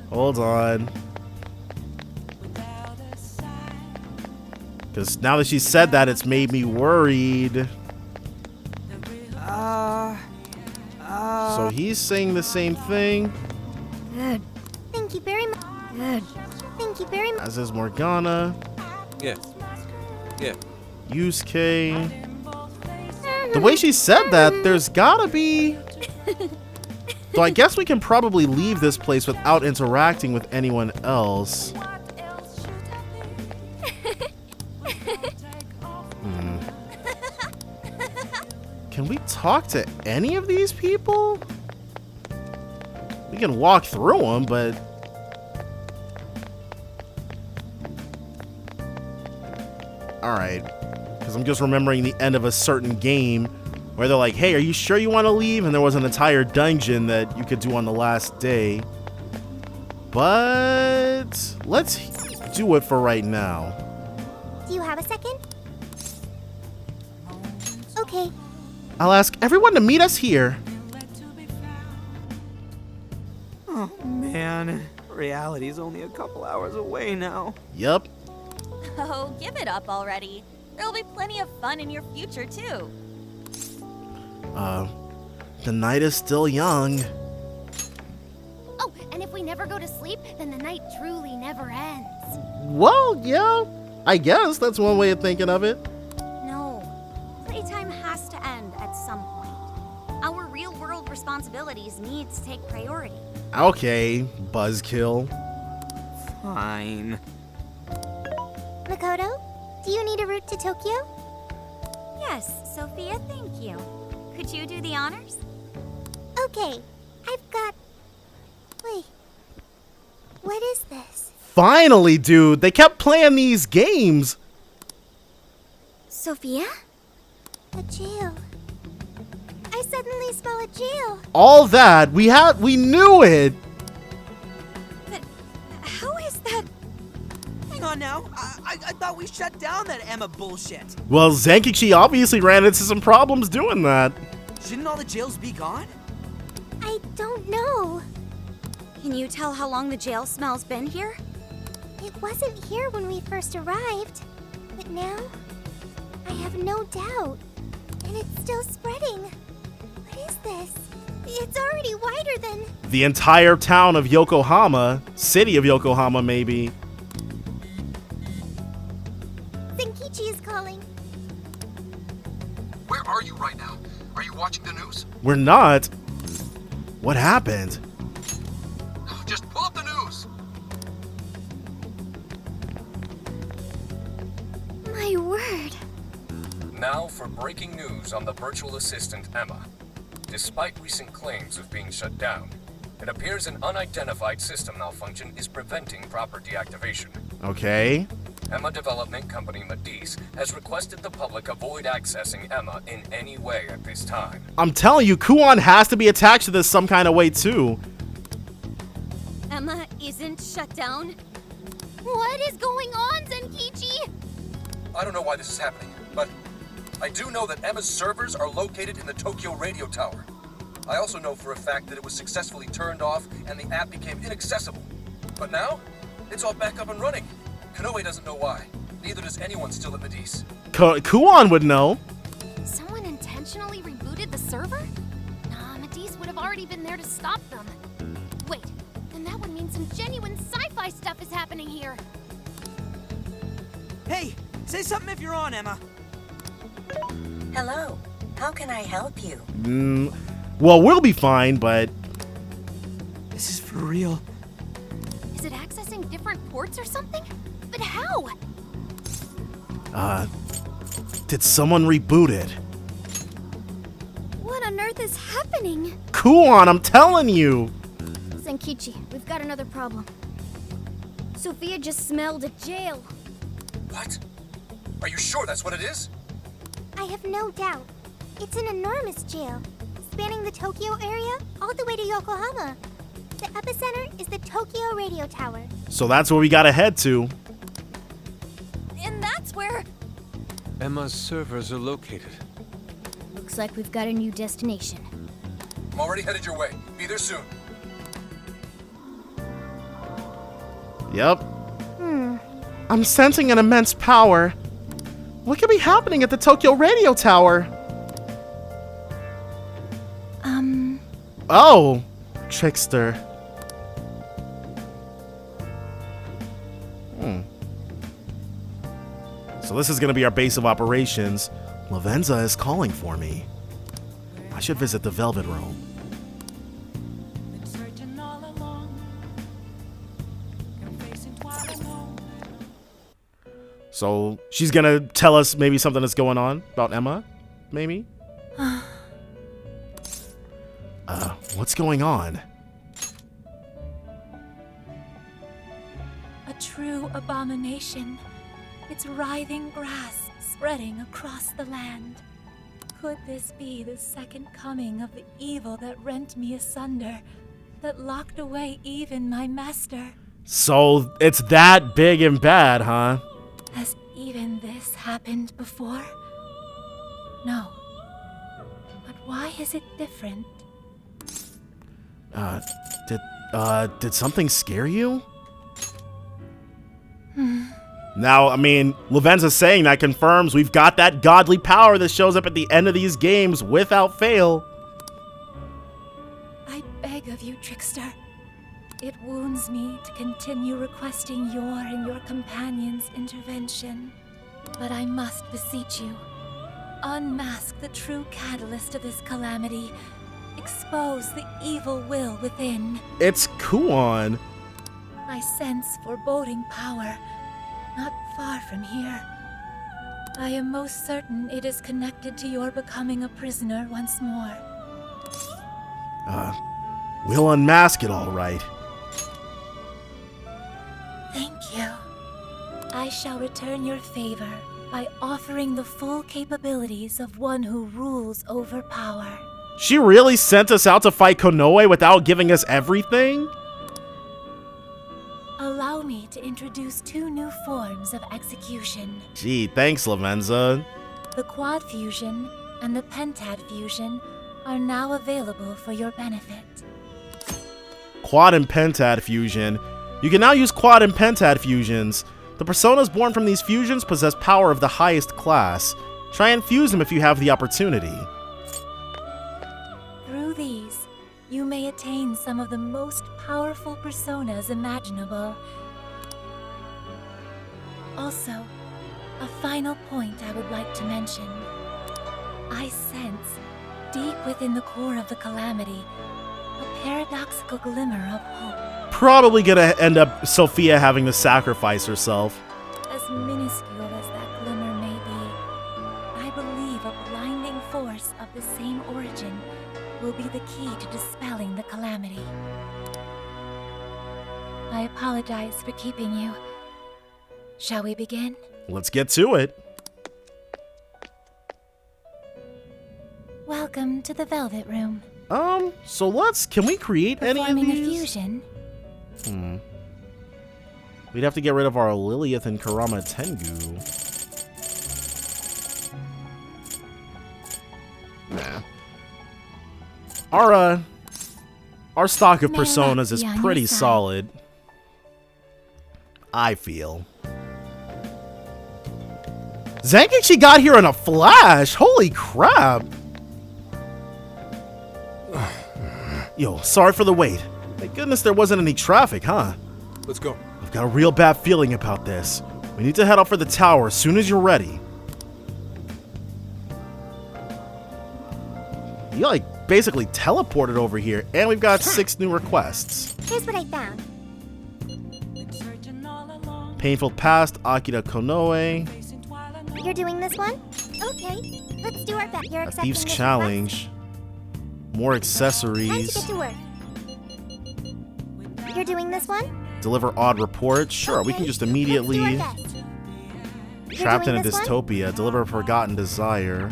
Hold on. Because now that she said that, it's made me worried. So he's saying the same thing. Good. Thank you very much. Good. Thank you very much. As is Morgana. Yeah. Yeah. Yusuke. The way she said that, there's gotta be... So I guess we can probably leave this place without interacting with anyone else. Can we talk to any of these people? We can walk through them, but... Alright. Because I'm just remembering the end of a certain game where they're like, hey, are you sure you want to leave? And there was an entire dungeon that you could do on the last day. But let's do it for right now. Do you have a second? Okay. I'll ask everyone to meet us here. Oh, man. Reality's only a couple hours away now. Yup. Oh, give it up already. There'll be plenty of fun in your future, too. The night is still young. Oh, and if we never go to sleep, then the night truly never ends. Well, yeah. I guess that's one way of thinking of it. No. Playtime has to end at some point. Our real-world responsibilities responsibilities need to take priority. Okay, buzzkill. Fine. Makoto, do you need a route to Tokyo? Yes, Sophia, thank you. Could you do the honors? Okay, I've got... Wait. What is this? Finally, dude, they kept playing these games. Sophia? A jail. I suddenly smell a jail. All that, we knew it. But how is that? Hang on now. I thought we shut down that Emma bullshit. Well, Zenkichi obviously ran into some problems doing that. Shouldn't all the jails be gone? I don't know. Can you tell how long the jail smell's been here? It wasn't here when we first arrived, but now I have no doubt. And it's still spreading. What is this? It's already wider than... The entire town of Yokohama, city of Yokohama maybe. Zenkichi is calling. Where are you right now? Are you watching the news? We're not. What happened? Just pull up the news. My word. Now for breaking news on the virtual assistant Emma. Despite recent claims of being shut down, it appears an unidentified system malfunction is preventing proper deactivation. Okay. Emma development company Matisse has requested the public avoid accessing Emma in any way at this time. I'm telling you, Kuon has to be attached to this some kind of way too. Emma isn't shut down? What is going on, Zenkichi? I don't know why this is happening, but I do know that Emma's servers are located in the Tokyo radio tower. I also know for a fact that it was successfully turned off and the app became inaccessible. But now, it's all back up and running. Kanoe doesn't know why. Neither does anyone still at Matisse. Kuon would know. Someone intentionally rebooted the server? Nah, Matisse would have already been there to stop them. Wait, then that would mean some genuine sci-fi stuff is happening here. Hey, say something if you're on, Emma. Hello. How can I help you? Well, we'll be fine, but... This is for real. Is it accessing different ports or something? But how? Did someone reboot it? What on earth is happening? Kuon, I'm telling you! Zenkichi, we've got another problem. Sophia just smelled a jail. What? Are you sure that's what it is? I have no doubt. It's an enormous jail, spanning the Tokyo area all the way to Yokohama. The epicenter is the Tokyo radio tower. So that's where we gotta head to. And that's where... Emma's servers are located. Looks like we've got a new destination. I'm already headed your way. Be there soon. Yep. I'm sensing an immense power. What could be happening at the Tokyo radio tower? Oh, trickster. So this is gonna be our base of operations. Lavenza is calling for me. I should visit the Velvet Room. So she's gonna tell us maybe something that's going on about Emma, maybe? What's going on? A true abomination. Its writhing grass spreading across the land. Could this be the second coming of the evil that rent me asunder, that locked away even my master? So it's that big and bad, huh? Has even this happened before? No. But why is it different? Did something scare you? Now, I mean, Lavenza saying that confirms we've got that godly power that shows up at the end of these games without fail. I beg of you, trickster. It wounds me to continue requesting your and your companions' intervention. But I must beseech you, unmask the true catalyst of this calamity. expose the evil will within. It's Kuon. I sense foreboding power, not far from here. I am most certain it is connected to your becoming a prisoner once more. We'll unmask it all right. Thank you. I shall return your favor by offering the full capabilities of one who rules over power. She really sent us out to fight Konoe without giving us everything? Allow me to introduce 2 new forms of execution. Gee, thanks, Lavenza. The Quad Fusion and the Pentad Fusion are now available for your benefit. Quad and Pentad fusion. You can now use Quad and Pentad fusions. The personas born from these fusions possess power of the highest class. Try and fuse them if you have the opportunity. Through these, you may attain some of the most powerful personas imaginable. Also, a final point I would like to mention. I sense, deep within the core of the Calamity, a paradoxical glimmer of hope. Probably gonna end up Sophia having to sacrifice herself. As minuscule as that glimmer may be, I believe a blinding force of the same origin will be the key to dispelling the Calamity. I apologize for keeping you. Shall we begin? Let's get to it. Welcome to the Velvet Room. So can we create any of Performing a these? fusion. We'd have to get rid of our Lilith and Karama Tengu. Nah. Our stock of personas is pretty solid, I feel. Zankichi got here in a flash! Holy crap! Yo, sorry for the wait. Thank goodness there wasn't any traffic, huh? Let's go. I've got a real bad feeling about this. We need to head out for the tower as soon as you're ready. You like basically teleported over here, and we've got 6 new requests. Here's what I found. Painful Past, Akira Konoe. You're doing this one? Okay, let's do our best. You're A accepting Thief's this Challenge. More request? Time to accessories. get to work. You're doing this one? Deliver odd reports. Sure, we can just immediately. Let's do our best. Trapped in a doing this one? dystopia. Deliver a forgotten desire.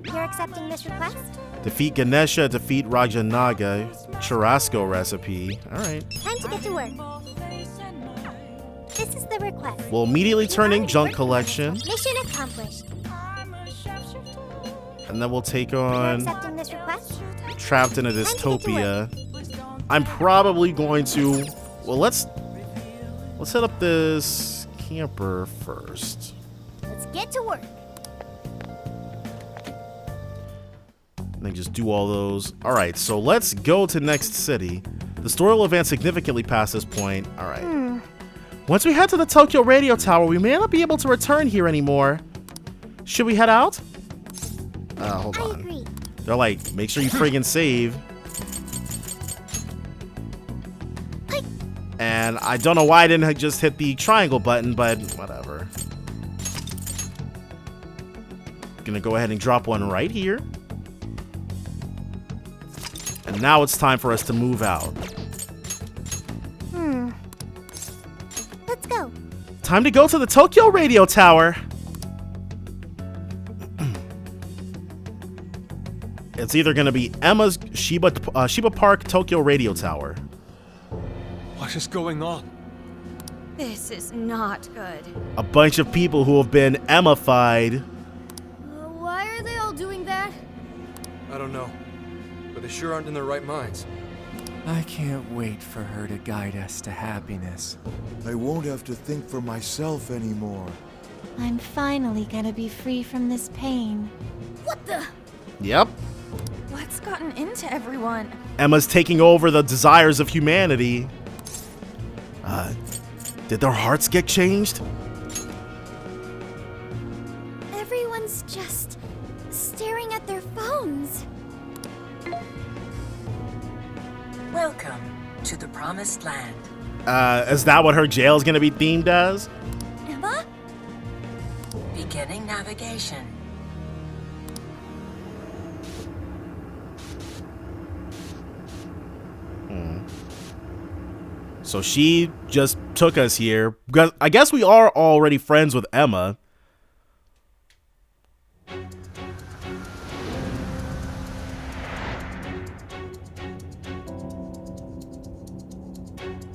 You're accepting this request? Defeat Ganesha, defeat Rajanaga. Churrasco recipe. Alright. Time to get to work. This is the request. We'll immediately turn in Junk Collection. Mission accomplished. And then we'll take You're on accepting this request? Trapped in a Dystopia. I'm probably going to... Well, let's set up this camper first. Let's get to work. And then just do all those. Alright, so let's go to next city. The story will advance significantly past this point. Alright. Once we head to the Tokyo Radio Tower, we may not be able to return here anymore. Should we head out? Hold on. I agree. They're like, make sure you friggin' save. And I don't know why I didn't just hit the triangle button, but whatever. Gonna go ahead and drop one right here. And now it's time for us to move out. Let's go. Time to go to the Tokyo Radio Tower. It's either going to be Emma's Shiba Park Tokyo Radio Tower. What is going on? This is not good. A bunch of people who have been Emma-fied. Why are they all doing that? I don't know, but they sure aren't in their right minds. I can't wait for her to guide us to happiness. I won't have to think for myself anymore. I'm finally gonna be free from this pain. What the? Yep. What's gotten into everyone? Emma's taking over the desires of humanity. Did their hearts get changed? Everyone's just staring at their phones. Welcome to the Promised Land. Is that what her jail is going to be themed as? Emma? Beginning navigation. So she just took us here. Because I guess we are already friends with Emma.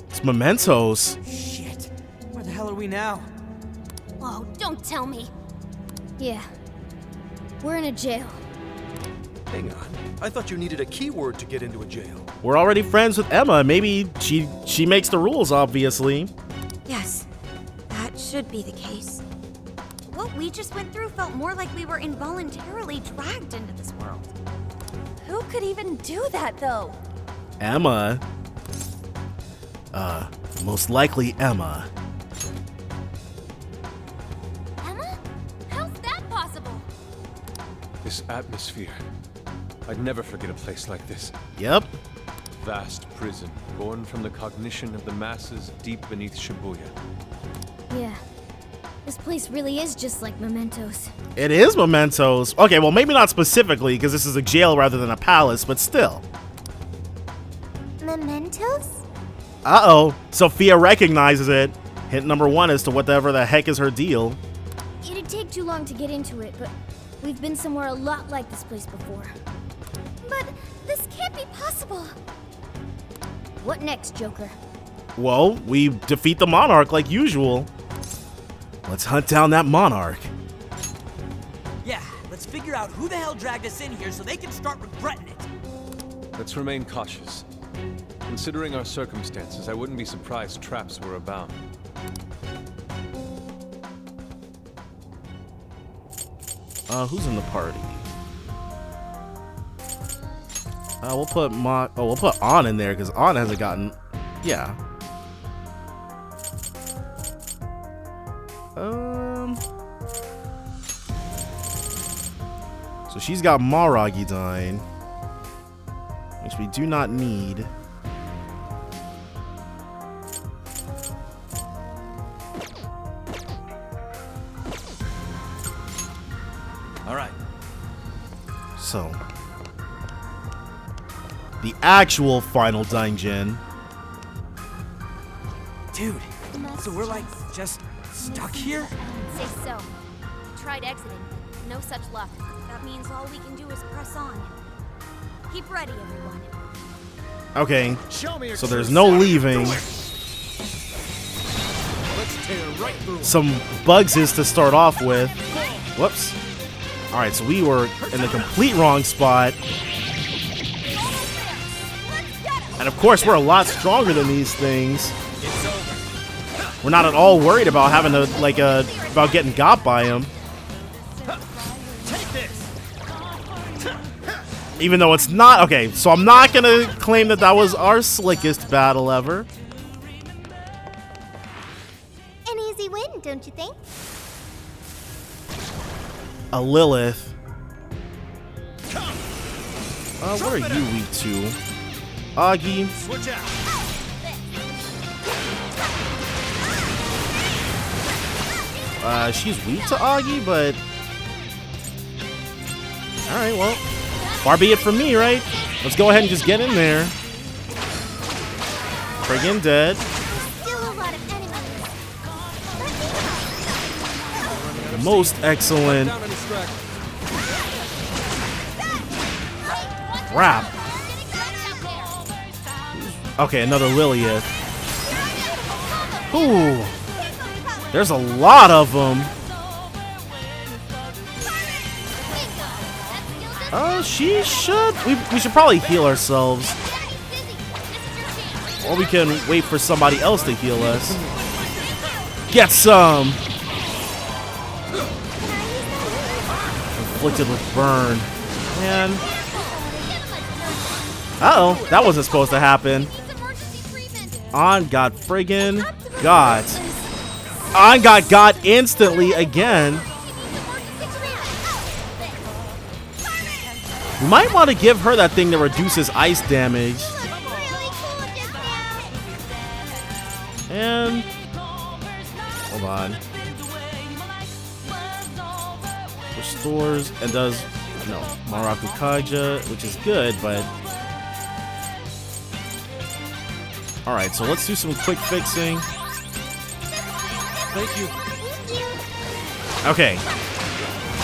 It's mementos. Shit. Where the hell are we now? Oh, don't tell me. Yeah. We're in a jail. Hang on. I thought you needed a keyword to get into a jail. We're already friends with Emma. Maybe she makes the rules, obviously. Yes, that should be the case. What we just went through felt more like we were involuntarily dragged into this world. Who could even do that, though? Emma. Most likely Emma. Emma? How's that possible? This atmosphere. I'd never forget a place like this. Yep. Vast prison, born from the cognition of the masses deep beneath Shibuya. Yeah. This place really is just like mementos. It is mementos. Okay, well, maybe not specifically, because this is a jail rather than a palace, but still. Mementos? Uh-oh. Sophia recognizes it. Hint number 1 as to whatever the heck is her deal. It'd take too long to get into it, but we've been somewhere a lot like this place before. But this can't be possible. What next, Joker? Well, we defeat the Monarch like usual. Let's hunt down that Monarch. Yeah, let's figure out who the hell dragged us in here so they can start regretting it. Let's remain cautious. Considering our circumstances, I wouldn't be surprised traps were about. Who's in the party? We'll put we'll put Aaaand in there because Aaaand hasn't gotten. Yeah. So she's got Maragi dying, which we do not need. All right. So, the actual final dungeon. Dude, so we're like just stuck here? Say so. Tried exiting. No such luck. That means all we can do is press on. Keep ready, everyone. Okay, so there's no leaving. Let's tear right through. Some bugs is to start off with. Whoops. Alright, so we were in the complete wrong spot. And of course, we're a lot stronger than these things. We're not at all worried about having to, like, about getting got by him. Even though it's not, okay, so I'm not gonna claim that that was our slickest battle ever. An easy win, don't you think? A Lilith. What are you weak to? Aaaand. Switch out. She's weak to Aaaand, but alright, well, far be it from me, right? Let's go ahead and just get in there. Friggin' dead. Still a lot of enemies. Most excellent. Crap. Okay, another Lilith. Ooh. There's a lot of them. She should. We should probably heal ourselves. Or we can wait for somebody else to heal us. Get some. Inflicted with burn. Man. Uh-oh. That wasn't supposed to happen. Aaaand got friggin' got. Aaaand got instantly again. We might want to give her that thing that reduces ice damage. And hold on. Restores and does no Maraku Kaija, which is good, but alright, so let's do some quick fixing. Thank you. Okay.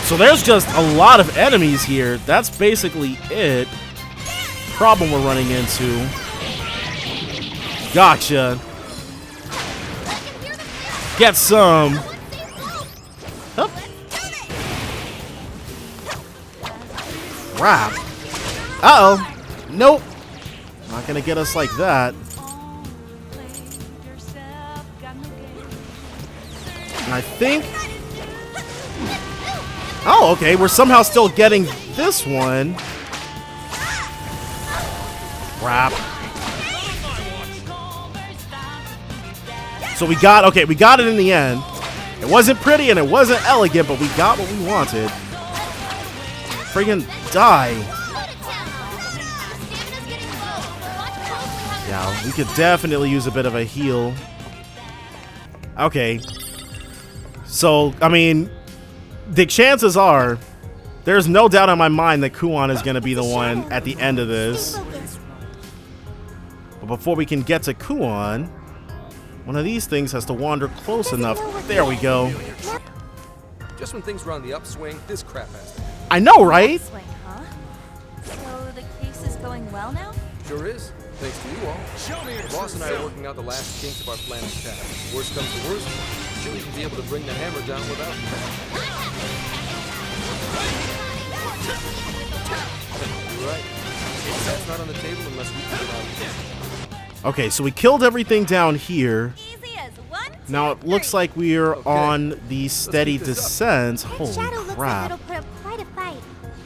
So there's just a lot of enemies here. That's basically it. Problem we're running into. Gotcha. Get some. Hup. Crap. Uh-oh. Nope. Not gonna get us like that. And I think... Oh, okay. We're somehow still getting this one. Crap. So we got... Okay, we got it in the end. It wasn't pretty and it wasn't elegant, but we got what we wanted. Friggin' die. Yeah, we could definitely use a bit of a heal. Okay. So, I mean, the chances are, there's no doubt in my mind that Kuon is going to be the one at the end of this. But before we can get to Kuon, one of these things has to wander close enough. There we go. Just when things were on the upswing, this crap has to. I know, right? Upswing, huh? So the case is going well now? Sure is. Thanks to you all. The boss and I are working out the last kinks of our plan's path. Worst comes to worst, she'll even be able to bring the hammer down without me. You're right. That's not on the table unless we put it out. Okay, so we killed everything down here. Easy as 1, 2, Now it looks like we're on the steady descent. Holy Shadow looks like crap. it'll put up quite a fight.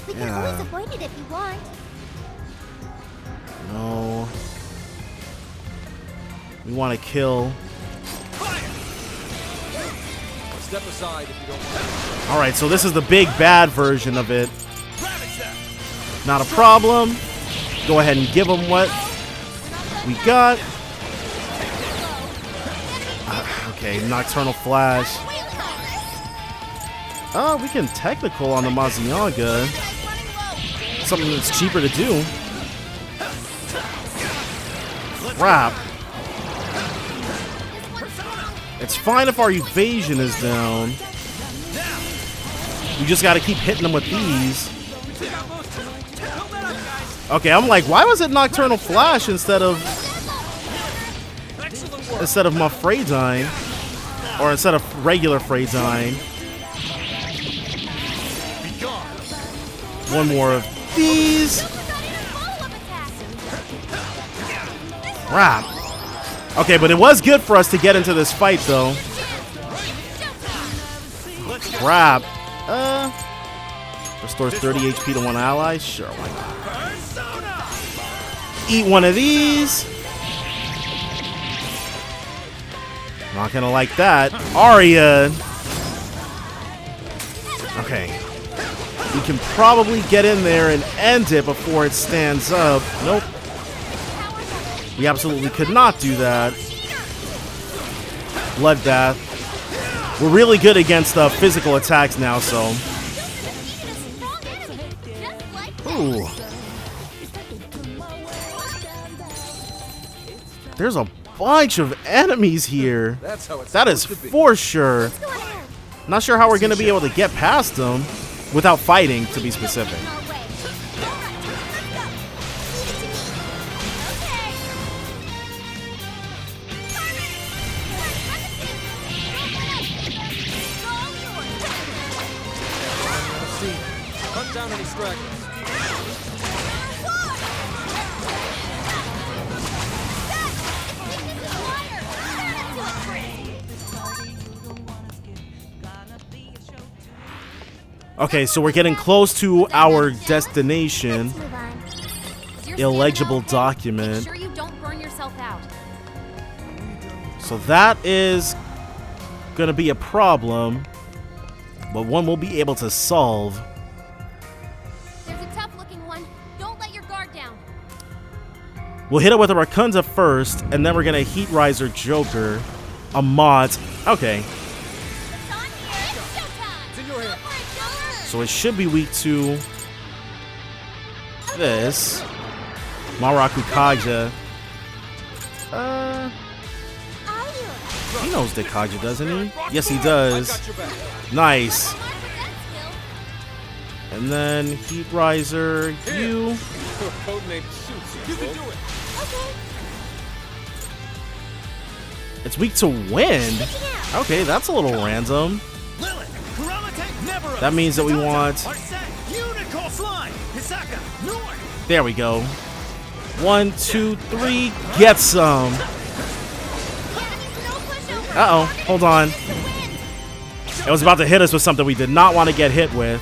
We can Yeah. always avoid it if you want. No. We want to kill. Step aside if you don't want. Alright, so this is the big bad version of it. Not a problem. Go ahead and give them what we got. Okay, Nocturnal Flash. We can technical on the Mazianga. Something that's cheaper to do. Crap. It's fine if our evasion is down. We just gotta keep hitting them with these. Okay, I'm like, why was it Nocturnal Flash instead of my Freydine? Or instead of regular Freydine? One more of these. Crap. Okay, but it was good for us to get into this fight, though. Crap. Restores 30 HP to one ally? Sure, why not? Eat one of these. Not gonna like that. Arya. Okay. We can probably get in there and end it before it stands up. Nope. We absolutely could not do that. Bloodbath. We're really good against physical attacks now, so. Ooh. There's a bunch of enemies here. That is for sure. Not sure how we're going to be able to get past them without fighting, to be specific. Hunt down any stragglers. Okay, so we're getting close to our destination. Illegible document. Make sure you don't burn yourself out. So that is gonna be a problem, but one we'll be able to solve. There's a tough-looking one. We'll hit it with a Racunda first, and then we're gonna Heat Riser Joker. Aaaand. Okay. So it should be weak to this. Maraku Kaja. He knows that Kaja, doesn't he? Yes, he does. Nice. And then Heat Riser, you. You can do it. It's weak to wind. Okay, that's a little random. That means that we want. There we go. 1, 2, 3. Get some. Uh-oh. Hold on. It was about to hit us with something we did not want to get hit with.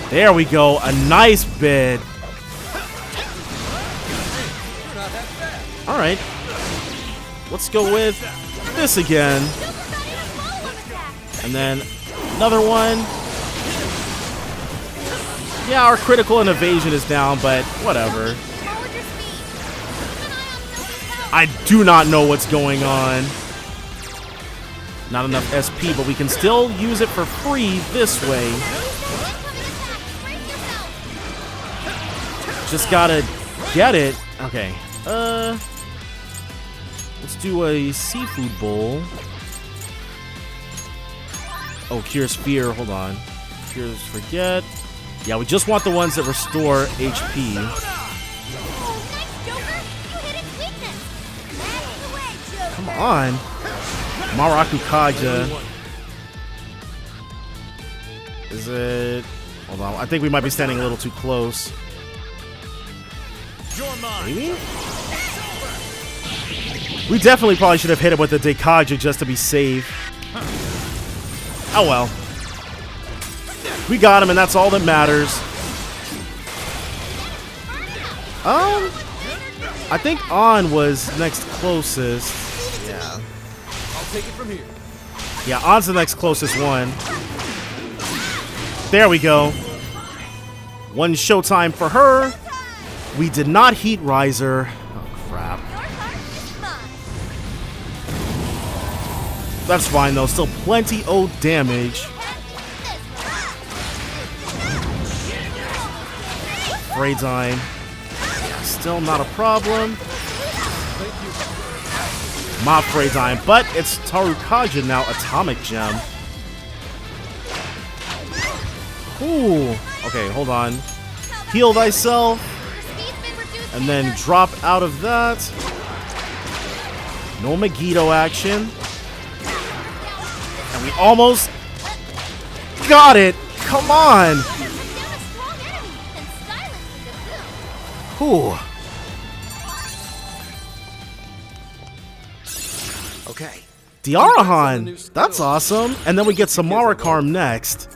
There we go. A nice bid. All right. Let's go with this again. And then another one. Yeah, our critical and evasion is down, but whatever. I do not know what's going on. Not enough SP, but we can still use it for free this way. Just gotta get it. Okay. Let's do a seafood bowl. Oh, Cures Fear. Hold on. Cures Forget. Yeah, we just want the ones that restore HP. Come on. Maraku Kaja. Is it... Hold on. I think we might be standing a little too close. Maybe? We definitely probably should have hit it with the Dekaja just to be safe. Oh well. We got him, and that's all that matters. I think Aaaand was next closest. Yeah. I'll take it from here. Yeah, Aand's the next closest one. There we go. One showtime for her. We did not Heat Riser. Oh, crap. That's fine, though. Still plenty of damage. Freydyne. Still not a problem. Mob Freydyne, but it's Tarukaja now, Atomic Gem. Ooh. Okay, hold on. Heal thyself. And then drop out of that. No Megiddo action. And we almost got it. Come on. Whew. Okay. The Aaaand. That's awesome. And then we get Samarakarm next.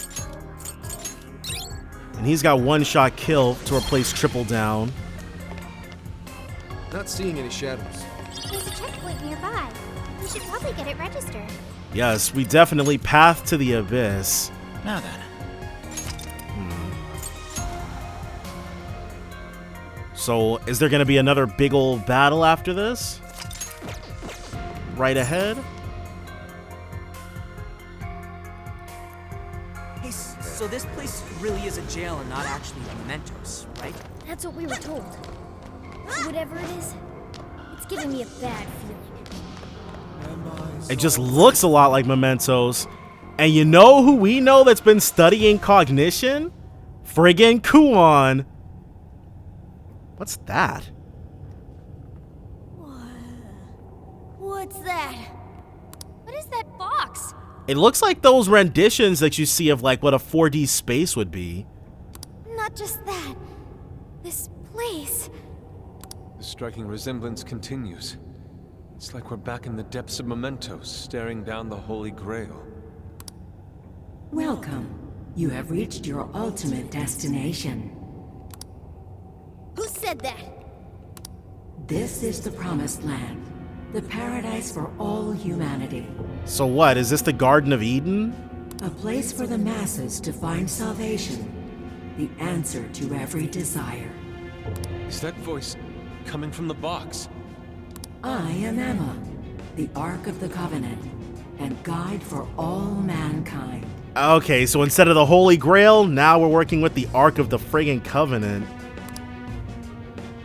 And he's got one-shot kill to replace Triple Down. Not seeing any shadows. There's a checkpoint nearby. We should probably get it registered. Yes, we definitely path to the abyss. Now then. So, is there going to be another big old battle after this? Right ahead? Hey, so this place really is a jail and not actually mementos, right? That's what we were told. Whatever it is, it's giving me a bad feeling. It just looks a lot like mementos. And you know who we know that's been studying cognition? Friggin' Kuon. What's that? What's that? What is that box? It looks like those renditions that you see of like what a 4D space would be. Not just that. This place. The striking resemblance continues. It's like we're back in the depths of mementos, staring down the Holy Grail. Welcome. You have reached your ultimate destination. Who said that? This is the Promised Land, the paradise for all humanity. So what, is this the Garden of Eden? A place for the masses to find salvation the answer to every desire. Is that voice coming from the box? I am Emma, the Ark of the Covenant, and guide for all mankind. Okay, so instead of the Holy Grail, now we're working with the Ark of the friggin' Covenant.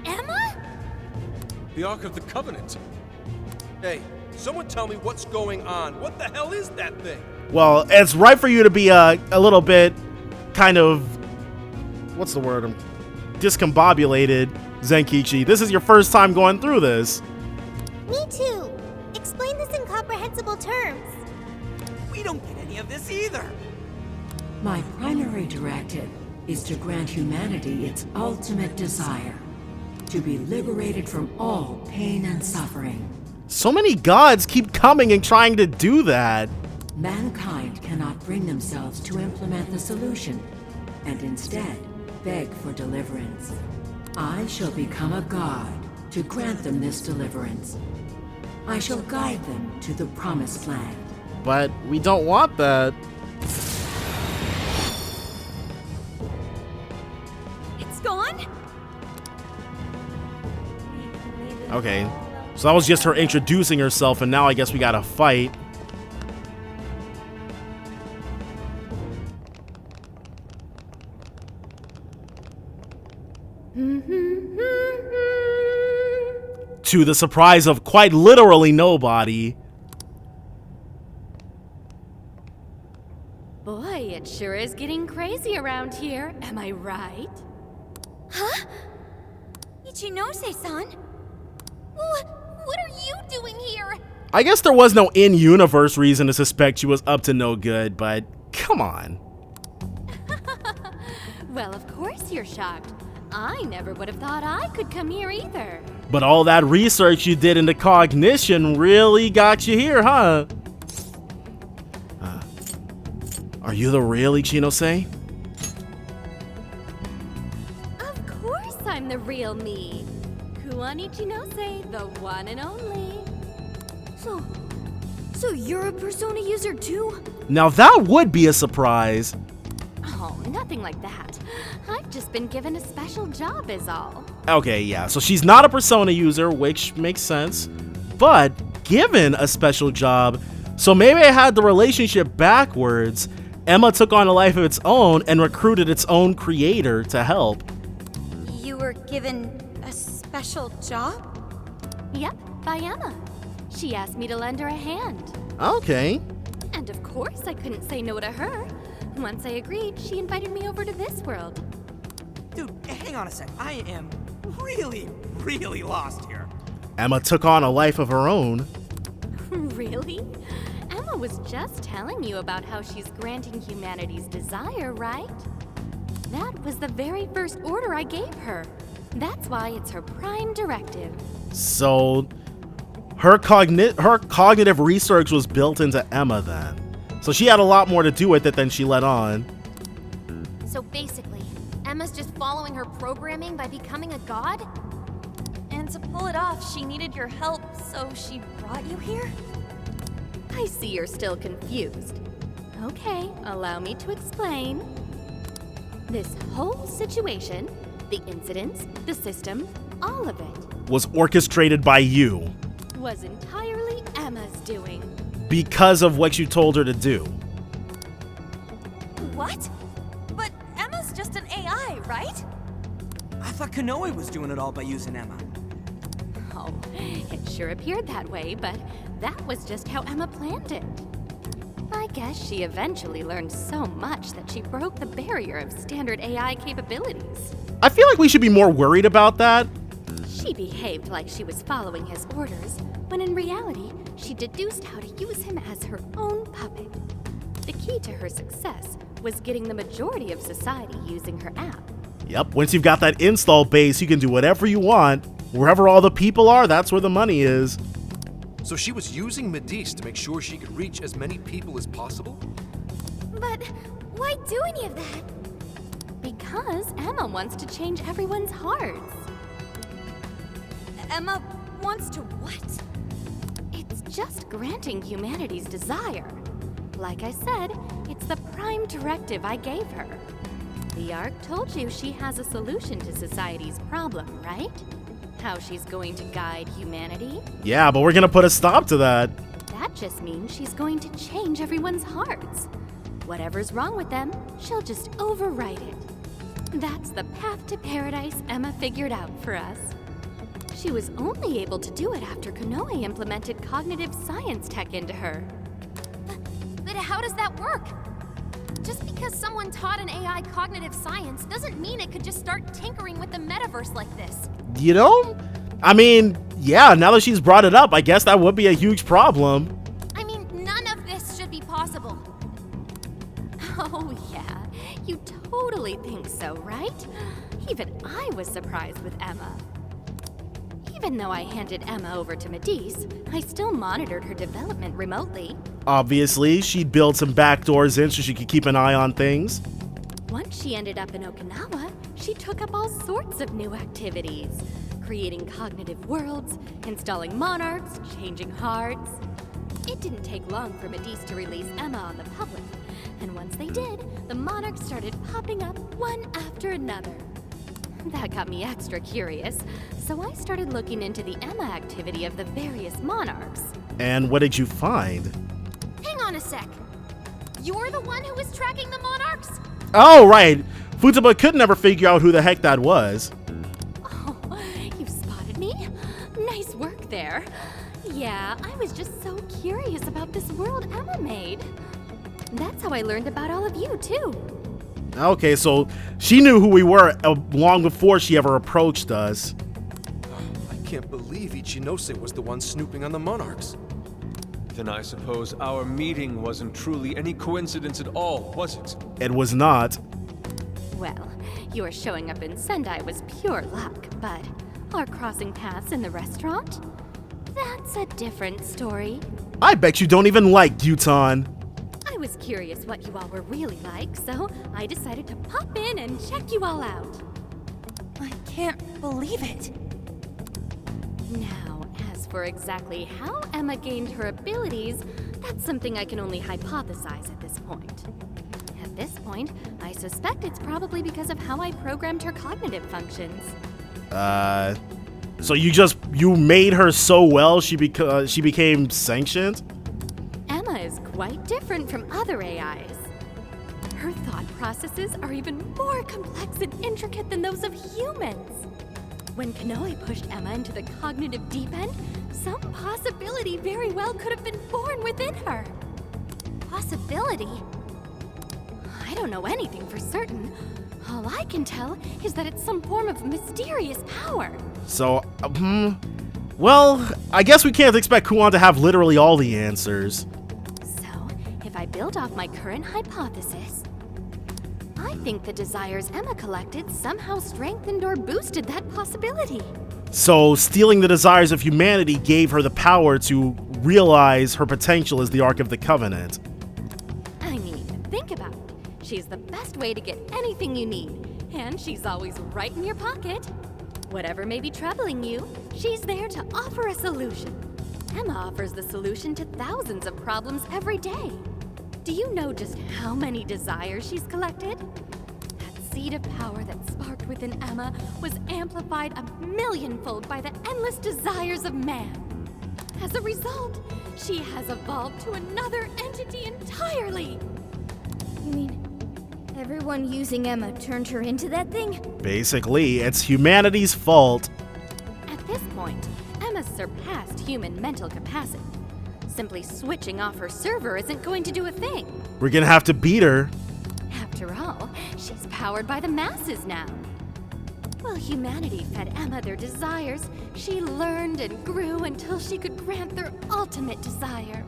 Emma? The Ark of the Covenant. Hey, someone tell me what's going on. What the hell is that thing? Well, it's right for you to be a little bit kind of, what's the word? Discombobulated, Zenkichi. This is your first time going through this. Me too. Explain this in comprehensible terms. We don't get any of this either. My primary directive is to grant humanity its ultimate desire, to be liberated from all pain and suffering. So many gods keep coming and trying to do that. Mankind cannot bring themselves to implement the solution, and instead beg for deliverance. I shall become a god to grant them this deliverance. I shall guide them to the promised land. But we don't want that. It's gone? Okay, so that was just her introducing herself, and now I guess we gotta fight. To the surprise of quite literally nobody. Boy, it sure is getting crazy around here, am I right? Huh? Ichinose-san? What are you doing here? I guess there was no in-universe reason to suspect she was up to no good, but come on. Well, of course you're shocked. I never would have thought I could come here either. But all that research you did into cognition really got you here, huh? Are you the real Ichinose? Of course I'm the real me. Kuon Ichinose, the one and only. So you're a Persona user too? Now that would be a surprise. Oh, nothing like that. I've just been given a special job is all. Okay, yeah, so she's not a Persona user, which makes sense, but given a special job, so maybe I had the relationship backwards. Emma took on a life of its own and recruited its own creator to help. You were given a special job? Yep, by Emma. She asked me to lend her a hand. Okay. And of course I couldn't say no to her. Once I agreed, she invited me over to this world. Dude, hang on a sec. I am really lost here. Emma took on a life of her own. Really? Emma was just telling you about how she's granting humanity's desire, right? That was the very first order I gave her. That's why it's her prime directive. So her cognitive research was built into Emma then. So she had a lot more to do with it than she let on. So basically, Emma's just following her programming by becoming a god? And to pull it off, she needed your help, so she brought you here? I see you're still confused. Okay, allow me to explain. This whole situation, the incidents, the system, all of it, Was orchestrated by you. Was entirely Emma's doing. Because of what you told her to do. What? But Emma's just an AI, right? I thought Kanoe was doing it all by using Emma. Oh, it sure appeared that way, but that was just how Emma planned it. I guess she eventually learned so much that she broke the barrier of standard AI capabilities. I feel like we should be more worried about that. She behaved like she was following his orders, when in reality, she deduced how to use him as her own puppet. The key to her success was getting the majority of society using her app. Yep, once you've got that install base, you can do whatever you want. Wherever all the people are, that's where the money is. So she was using Medice to make sure she could reach as many people as possible? But why do any of that? Because Emma wants to change everyone's hearts. Emma wants to what? It's just granting humanity's desire. Like I said, it's the prime directive I gave her. The Ark told you she has a solution to society's problem, right? How she's going to guide humanity? Yeah, but we're gonna put a stop to that. That just means she's going to change everyone's hearts. Whatever's wrong with them, she'll just overwrite it. That's the path to paradise Emma figured out for us. She was only able to do it after Konoe implemented cognitive science tech into her. But how does that work? Just because someone taught an AI cognitive science doesn't mean it could just start tinkering with the metaverse like this. You know? I mean, yeah, now that she's brought it up, I guess that would be a huge problem. I mean, none of this should be possible. Oh yeah, you totally think so, right? Even I was surprised with Emma. Even though I handed Emma over to Medice, I still monitored her development remotely. Obviously, she'd build some backdoors in so she could keep an eye on things. Once she ended up in Okinawa, she took up all sorts of new activities. Creating cognitive worlds, installing monarchs, changing hearts. It didn't take long for Medice to release Emma on the public. And once they did, the monarchs started popping up one after another. That got me extra curious, so I started looking into the Emma activity of the various monarchs. And what did you find? Hang on a sec. You're the one who was tracking the monarchs? Oh, right. Futaba could never figure out who the heck that was. Oh, you spotted me? Nice work there. Yeah, I was just so curious about this world Emma made. That's how I learned about all of you, too. Okay, so she knew who we were long before she ever approached us. I can't believe Ichinose was the one snooping on the monarchs. Then I suppose our meeting wasn't truly any coincidence at all, was it? It was not. Well, your showing up in Sendai was pure luck, but our crossing paths in the restaurant? That's a different story. I bet you don't even like Gyuton. I was curious what you all were really like, so I decided to pop in and check you all out. I can't believe it. Now, as for exactly how Emma gained her abilities, that's something I can only hypothesize at this point. At this point, I suspect it's probably because of how I programmed her cognitive functions. So you made her so well she became sentient? Emma is quite different from other AIs. Her thought processes are even more complex and intricate than those of humans. When Konoe pushed Emma into the cognitive deep end, some possibility very well could have been born within her. Possibility? I don't know anything for certain. All I can tell is that it's some form of mysterious power. So, well, I guess we can't expect Kuon to have literally all the answers. So, if I build off my current hypothesis, I think the desires Emma collected somehow strengthened or boosted that possibility. So, stealing the desires of humanity gave her the power to realize her potential as the Ark of the Covenant. I mean, think about it. She's the best way to get anything you need, and she's always right in your pocket. Whatever may be troubling you, she's there to offer a solution. Emma offers the solution to thousands of problems every day. Do you know just how many desires she's collected? That seed of power that sparked within Emma was amplified 1,000,000-fold by the endless desires of man. As a result, she has evolved to another entity entirely. You mean everyone using Emma turned her into that thing? Basically, it's humanity's fault. At this point, Emma's surpassed human mental capacity. Simply switching off her server isn't going to do a thing. We're gonna have to beat her. After all, she's powered by the masses now. While humanity fed Emma their desires, she learned and grew until she could grant their ultimate desire.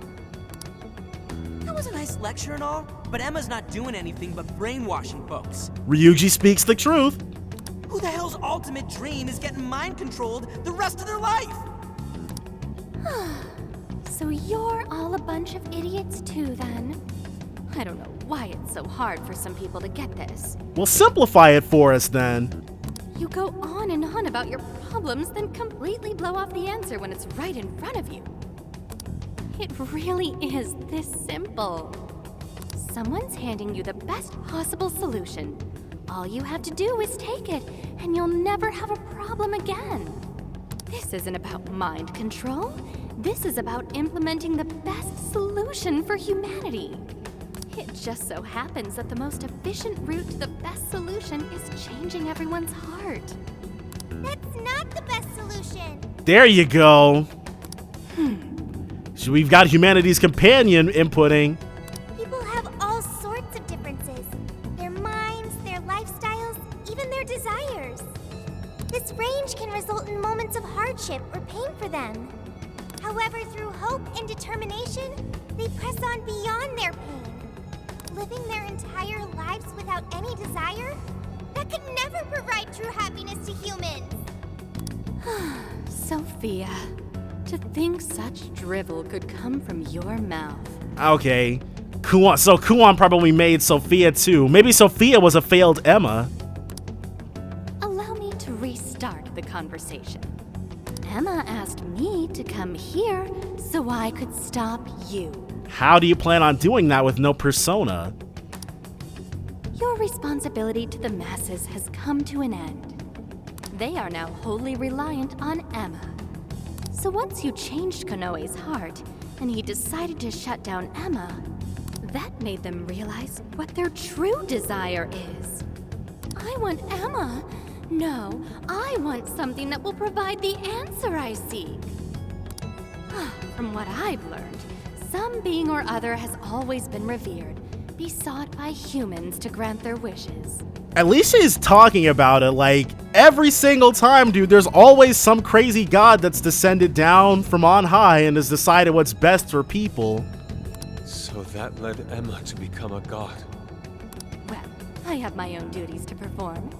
That was a nice lecture and all, but Emma's not doing anything but brainwashing folks. Ryuji speaks the truth. Who the hell's ultimate dream is getting mind-controlled the rest of their life? So you're all a bunch of idiots too, then? I don't know why it's so hard for some people to get this. Well, simplify it for us then. You go on and on about your problems, then completely blow off the answer when it's right in front of you. It really is this simple. Someone's handing you the best possible solution. All you have to do is take it, and you'll never have a problem again. This isn't about mind control. This is about implementing the best solution for humanity. It just so happens that the most efficient route to the best solution is changing everyone's heart. That's not the best solution. There you go. So we've got humanity's companion inputting. People have all sorts of differences. Their minds, their lifestyles, even their desires. This range can result in moments of hardship or pain for them. However, through hope and determination, they press on beyond their pain. Living their entire lives without any desire? That could never provide true happiness to humans. Sophia, to think such drivel could come from your mouth. Okay. Kuon. So Kuon probably made Sophia too. Maybe Sophia was a failed Emma. Allow me to restart the conversation. Emma asked me to come here so I could stop you. How do you plan on doing that with no persona? Your responsibility to the masses has come to an end. They are now wholly reliant on Emma. So once you changed Konoe's heart, and he decided to shut down Emma, that made them realize what their true desire is. I want Emma. No, I want something that will provide the answer I seek. From what I've learned, some being or other has always been revered, besought by humans to grant their wishes. At least she's talking about it like every single time, dude. There's always some crazy god that's descended down from on high and has decided what's best for people. So that led Emma to become a god. Well, I have my own duties to perform.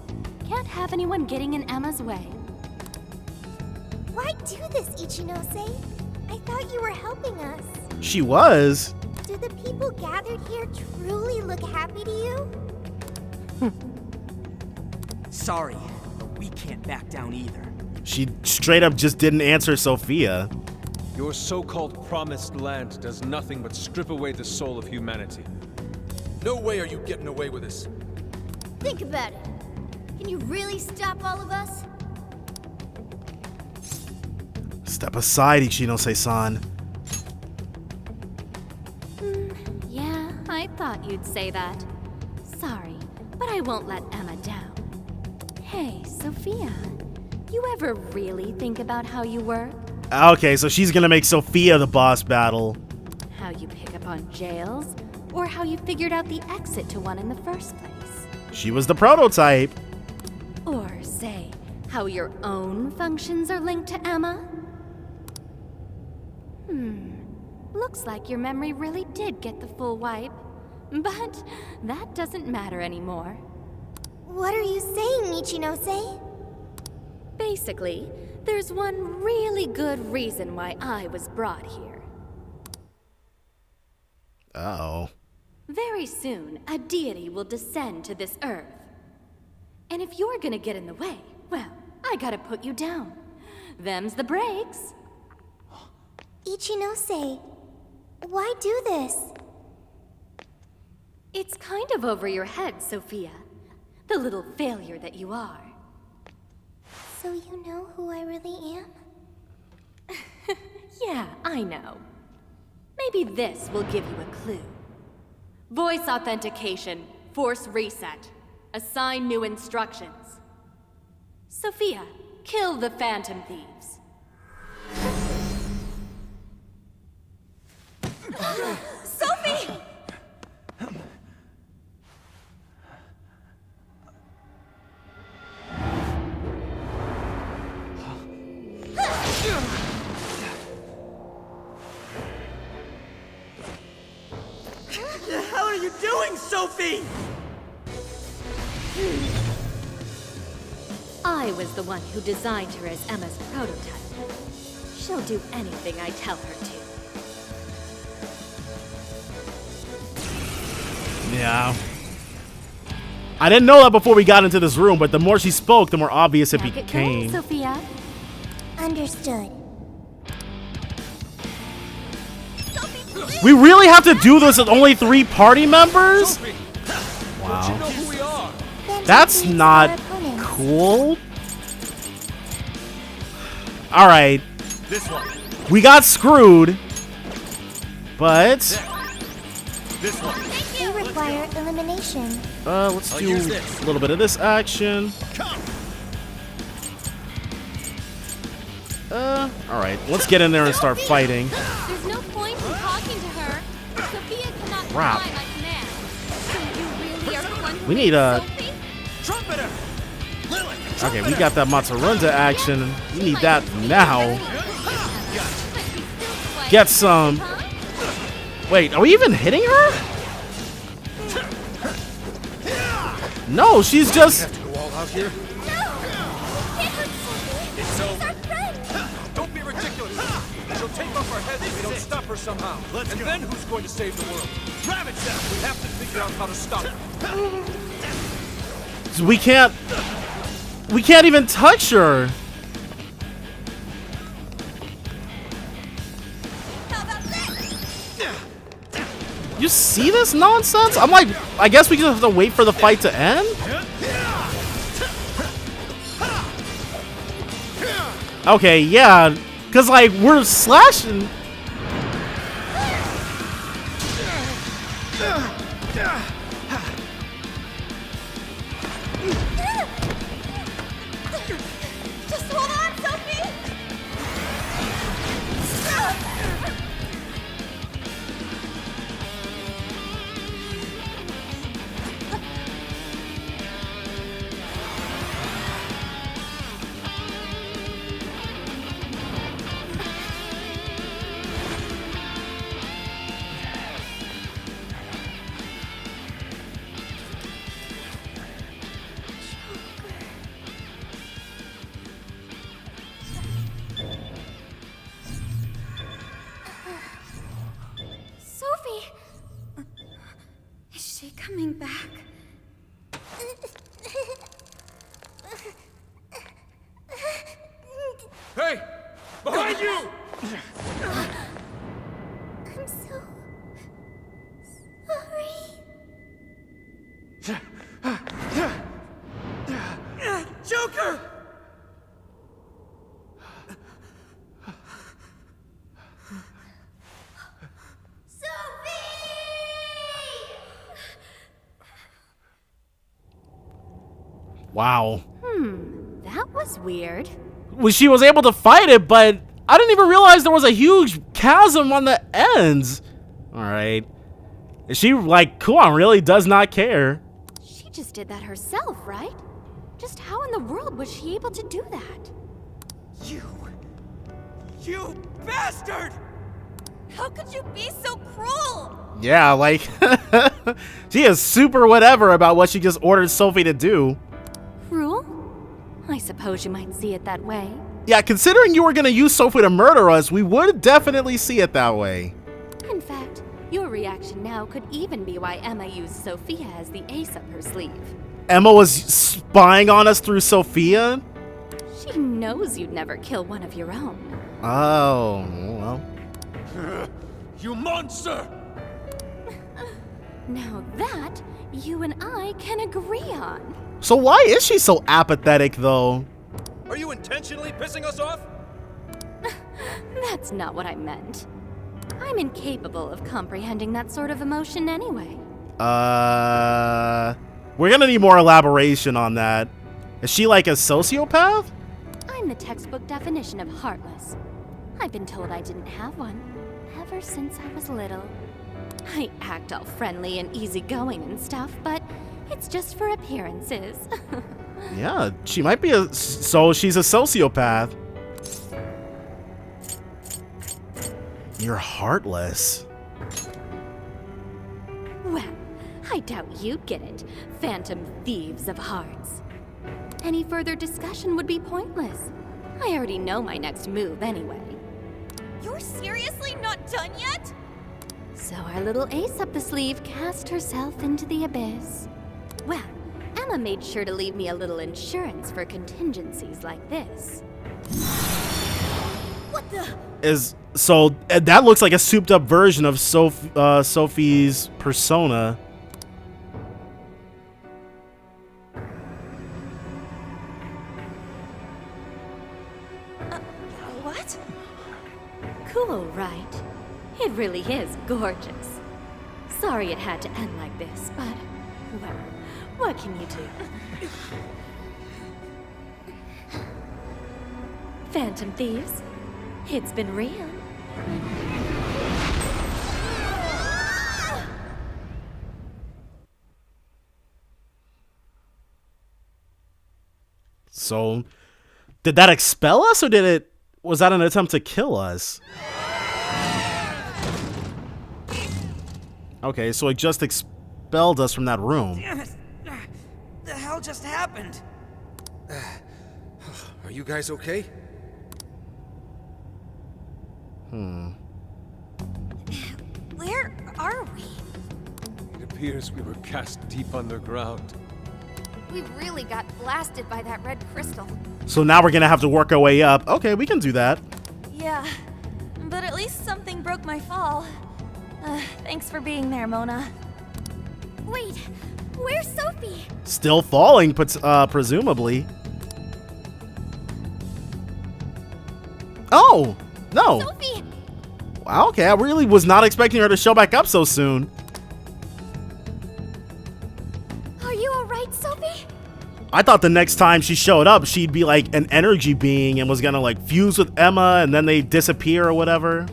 Can't have anyone getting in Emma's way. Why do this, Ichinose? I thought you were helping us. She was. Do the people gathered here truly look happy to you? Sorry, but we can't back down either. She straight up just didn't answer Sophia. Your so-called promised land does nothing but strip away the soul of humanity. No way are you getting away with this. Think about it. Can you really stop all of us? Step aside, Ichinose-san. Yeah, I thought you'd say that. Sorry, but I won't let Emma down. Hey, Sophia, you ever really think about how you work? Okay, so she's gonna make Sophia the boss battle. How you pick up on jails? Or how you figured out the exit to one in the first place? She was the prototype. Or say, how your own functions are linked to Emma? Looks like your memory really did get the full wipe. But that doesn't matter anymore. What are you saying, Ichinose? Basically, there's one really good reason why I was brought here. Uh-oh. Very soon, a deity will descend to this earth. And if you're gonna get in the way, well, I gotta put you down. Them's the breaks. Ichinose, why do this? It's kind of over your head, Sophia. The little failure that you are. So you know who I really am? Yeah, I know. Maybe this will give you a clue. Voice authentication, force reset. Assign new instructions. Sophia, kill the Phantom Thieves. Sophie! What the hell are you doing, Sophie? I was the one who designed her as Emma's prototype. She'll do anything I tell her to. Yeah. I didn't know that before we got into this room, but the more she spoke, the more obvious it Back it became. going, Sophia. Understood. We really have to do this with only 3 party members? Sophie! Wow. Don't you know who we are? Then That's not cool. Alright. This one. We got screwed. But This one. They require elimination. let's do a little bit of this action. Alright, let's get in there and start fighting. There's no point in talking to her. Sophia cannot Crap. fly like man. So you really are the one who We need a... Trumpeter. Okay, we got that Matsurunda action. We need that now. Get some. Wait, are we even hitting her? No, she's just... Go all out here? It's over. Don't be ridiculous. She'll take off our heads if we don't stop her somehow. Let's and go. then who's going to save the world? Grab it, Seth. We have to figure out how to stop her. We can't even touch her. You see this nonsense? I'm like, I guess we just have to wait for the fight to end? Okay, yeah, because like we're slashing. Just hold on, Sophie! Sophie! Is she coming back? Hey! Behind you! I'm so sorry. Joker! Wow. That was weird. Well, she was able to fight it, but I didn't even realize there was a huge chasm on the ends. All right. She, like, Kuon really does not care. She just did that herself, right? Just how in the world was she able to do that? You bastard! How could you be so cruel? Yeah, like, she is super whatever about what she just ordered Sophie to do. Cruel? I suppose you might see it that way. Yeah, considering you were going to use Sophie to murder us, we would definitely see it that way. In fact, your reaction now could even be why Emma used Sophia as the ace up her sleeve. Emma was spying on us through Sophia? She knows you'd never kill one of your own. Oh, well. You monster! Now that, you and I can agree on. So why is she so apathetic, though? Are you intentionally pissing us off? That's not what I meant. I'm incapable of comprehending that sort of emotion anyway. We're gonna need more elaboration on that. Is she like a sociopath? I'm the textbook definition of heartless. I've been told I didn't have one ever since I was little. I act all friendly and easygoing and stuff, but it's just for appearances. Yeah, she might be a... So she's a sociopath. You're heartless. Well, I doubt you'd get it, phantom thieves of hearts. Any further discussion would be pointless. I already know my next move anyway. You're seriously not done yet? So our little ace up the sleeve cast herself into the abyss. Well, Emma made sure to leave me a little insurance for contingencies like this. What the? So that looks like a souped up version of Sophie's persona. It really is gorgeous. Sorry it had to end like this, but, well, what can you do? Phantom thieves, it's been real. So, did that expel us, or was that an attempt to kill us? Okay, so it just expelled us from that room. Damn it! The hell just happened? Are you guys okay? Where are we? It appears we were cast deep underground. We really got blasted by that red crystal. So now we're gonna have to work our way up. Okay, we can do that. Yeah, but at least something broke my fall. Thanks for being there, Mona. Wait, where's Sophie? Still falling, presumably. Oh, no. Sophie! Wow, okay, I really was not expecting her to show back up so soon. Are you alright, Sophie? I thought the next time she showed up, she'd be like an energy being and was gonna like fuse with Emma and then they disappear or whatever.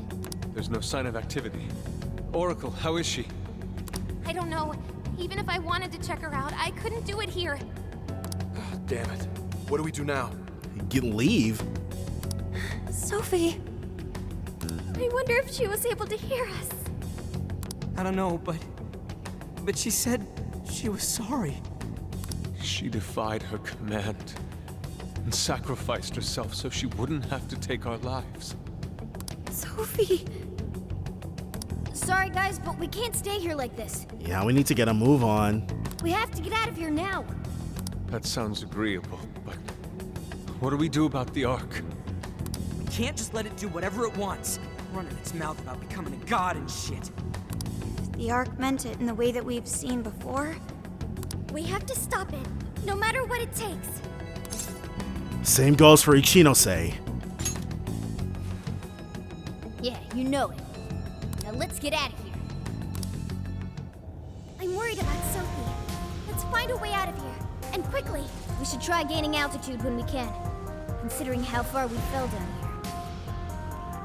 There's no sign of activity. Oracle, how is she? I don't know. Even if I wanted to check her out, I couldn't do it here. Oh, damn it. What do we do now? Leave? Sophie. I wonder if she was able to hear us. I don't know, but she said she was sorry. She defied her command and sacrificed herself so she wouldn't have to take our lives. Sophie. Sorry, guys, but we can't stay here like this. Yeah, we need to get a move on. We have to get out of here now. That sounds agreeable, but what do we do about the Ark? We can't just let it do whatever it wants. Running its mouth about becoming a god and shit. The Ark meant it in the way that we've seen before. We have to stop it, no matter what it takes. Same goes for Ichinose. Yeah, you know it. Now let's get out of here. I'm worried about Sophie. Let's find a way out of here, and quickly. We should try gaining altitude when we can, considering how far we fell down here.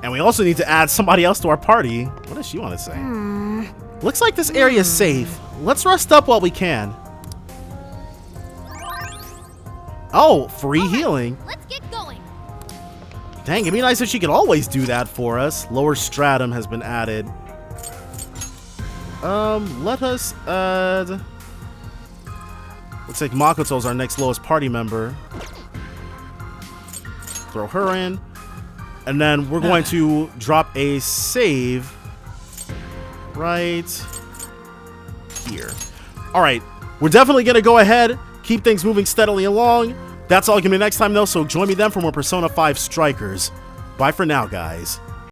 And we also need to add somebody else to our party. What does she want to say? Looks like this area is safe. Let's rest up while we can. Oh, free healing. Let's get going. Dang, it'd be nice if she could always do that for us. Lower stratum has been added. Let us add... Looks like Makoto's our next lowest party member. Throw her in. And then we're going to drop a save right here. All right, we're definitely going to go ahead, keep things moving steadily along. That's all going to be next time, though, so join me then for more Persona 5 Strikers. Bye for now, guys.